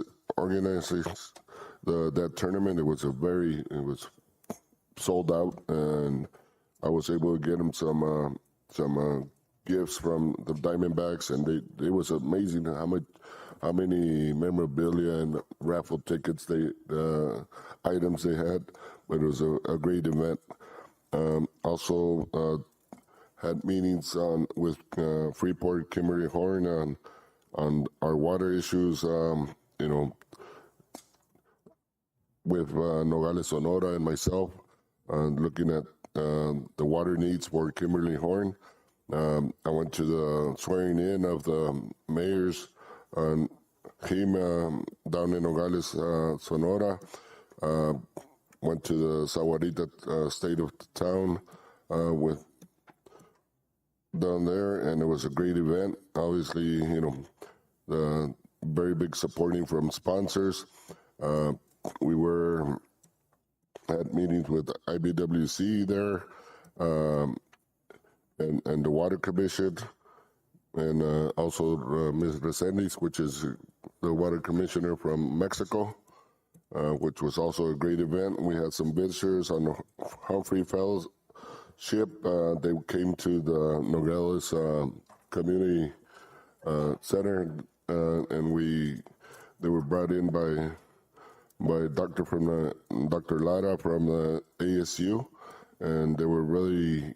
that tournament. It was sold out, and I was able to get them some gifts from the Diamondbacks, and it was amazing how many memorabilia and raffle tickets items they had. But it was a great event. Also had meetings with Freeport, Kimberly Horn on our water issues. With Nogales, Sonora, and myself, looking at the water needs for Kimberly Horn. I went to the swearing in of the mayors on him down in Nogales, Sonora. Went to the Sahuarita state of the town with down there, and it was a great event. Obviously, the very big supporting from sponsors. We had meetings with IBWC there, and the Water Commission, and also Ms. Resendiz, which is the Water Commissioner from Mexico, which was also a great event. We had some visitors on the Humphrey Fellowship. They came to the Nogales Community Center, and they were brought in by Dr. Lara from the ASU, and they really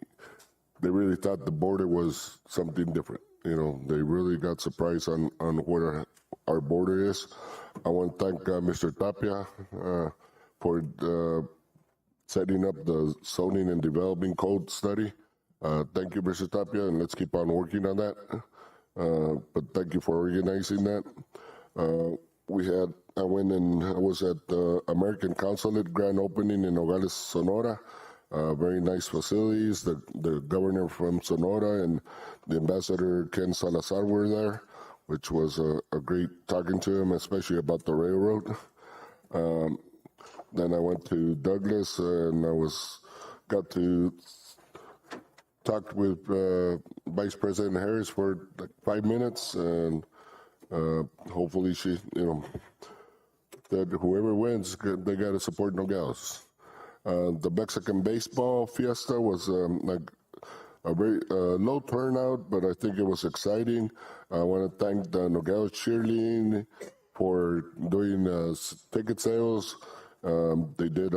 thought the border was something different. They really got surprised on what our border is. I want to thank Mr. Tapia for setting up the zoning and developing code study. Thank you, Mr. Tapia, and let's keep on working on that. But thank you for organizing that. I went and I was at the American Consulate grand opening in Nogales, Sonora. Very nice facilities. The governor from Sonora and the ambassador Ken Salazar were there, which was a great talking to him, especially about the railroad. Then I went to Douglas and got to talk with Vice President Harris for like 5 minutes, and hopefully she, that whoever wins, they got to support Nogales. The Mexican baseball fiesta was like a very low turnout, but I think it was exciting. I want to thank the Nogales cheerleading for doing ticket sales. They did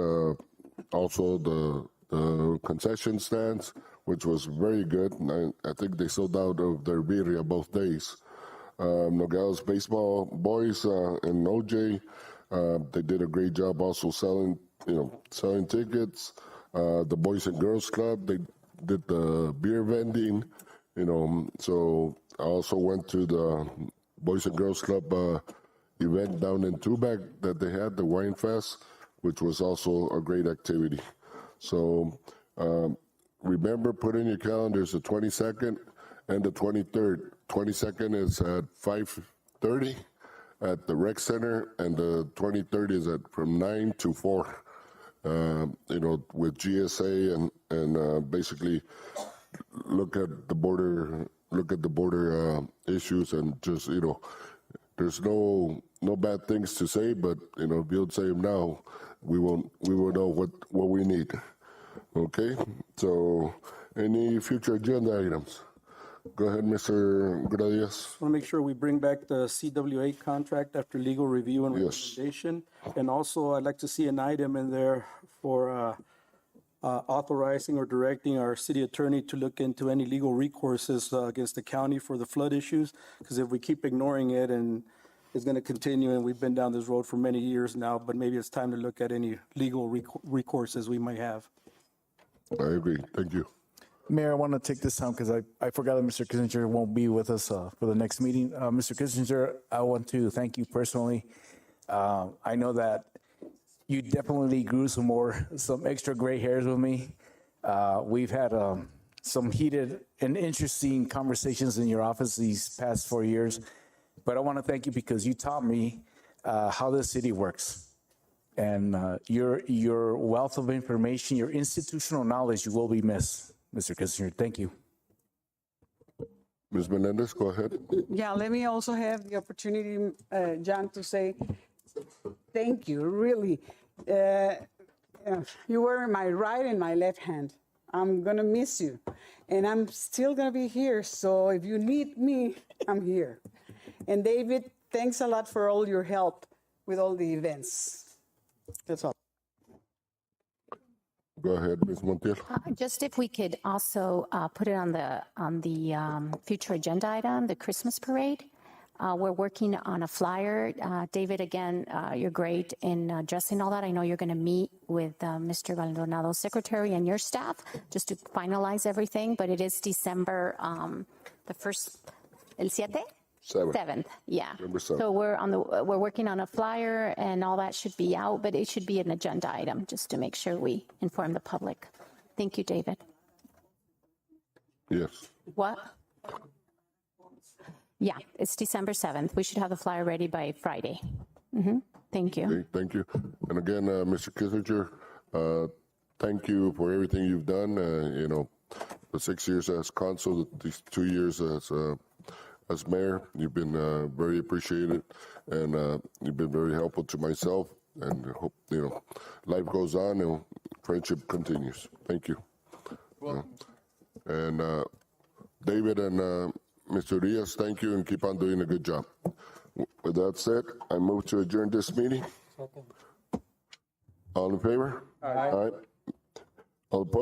also the concession stands, which was very good. And I think they sold out of their birria both days. Nogales baseball boys and OJ, they did a great job also selling tickets. The Boys and Girls Club, they did the beer vending, so I also went to the Boys and Girls Club event down in Tubac that they had, the Wine Fest, which was also a great activity. So remember, put in your calendars the 22nd and the 23rd. 22nd is at 5:30 at the Rec Center, and the 23rd is from 9 to 4. With GSA and basically look at the border issues, and just there's no bad things to say, but if you don't say them now, we will know what we need. Okay, so any future agenda items? Go ahead, Mr. Gradius. I want to make sure we bring back the CWA contract after legal review and recommendation. And also, I'd like to see an item in there for authorizing or directing our city attorney to look into any legal recourses against the county for the flood issues. Because if we keep ignoring it, and it's going to continue, and we've been down this road for many years now, but maybe it's time to look at any legal recourses we might have. I agree. Thank you. Mayor, I want to take this time because I forgot that Mr. Kissinger won't be with us for the next meeting. Mr. Kissinger, I want to thank you personally. I know that you definitely grew some extra gray hairs with me. We've had some heated and interesting conversations in your office these past 4 years, but I want to thank you because you taught me how the city works. And your wealth of information, your institutional knowledge will be missed, Mr. Kissinger. Thank you. Ms. Menendez, go ahead. Yeah, let me also have the opportunity, John, to say thank you, really. You were my right and my left hand. I'm going to miss you. And I'm still going to be here, so if you need me, I'm here. And David, thanks a lot for all your help with all the events. That's all. Go ahead, Ms. Montiel. Just if we could also put it on the future agenda item, the Christmas parade. We're working on a flyer. David, again, you're great in addressing all that. I know you're going to meet with Mr. Valdonado's secretary and your staff just to finalize everything, but it is December the 1st, el 7? 7th, yeah. So we're working on a flyer, and all that should be out, but it should be an agenda item just to make sure we inform the public. Thank you, David. Yes. What? Yeah, it's December 7th. We should have the flyer ready by Friday. Thank you. Okay, thank you. And again, Mr. Kissinger, thank you for everything you've done. The 6 years as consul, these 2 years as mayor, you've been very appreciated, and you've been very helpful to myself, and hope, life goes on and friendship continues. Thank you. And David and Mr. Diaz, thank you, and keep on doing a good job. With that said, I move to adjourn this meeting. All in favor? Aye. All opposed?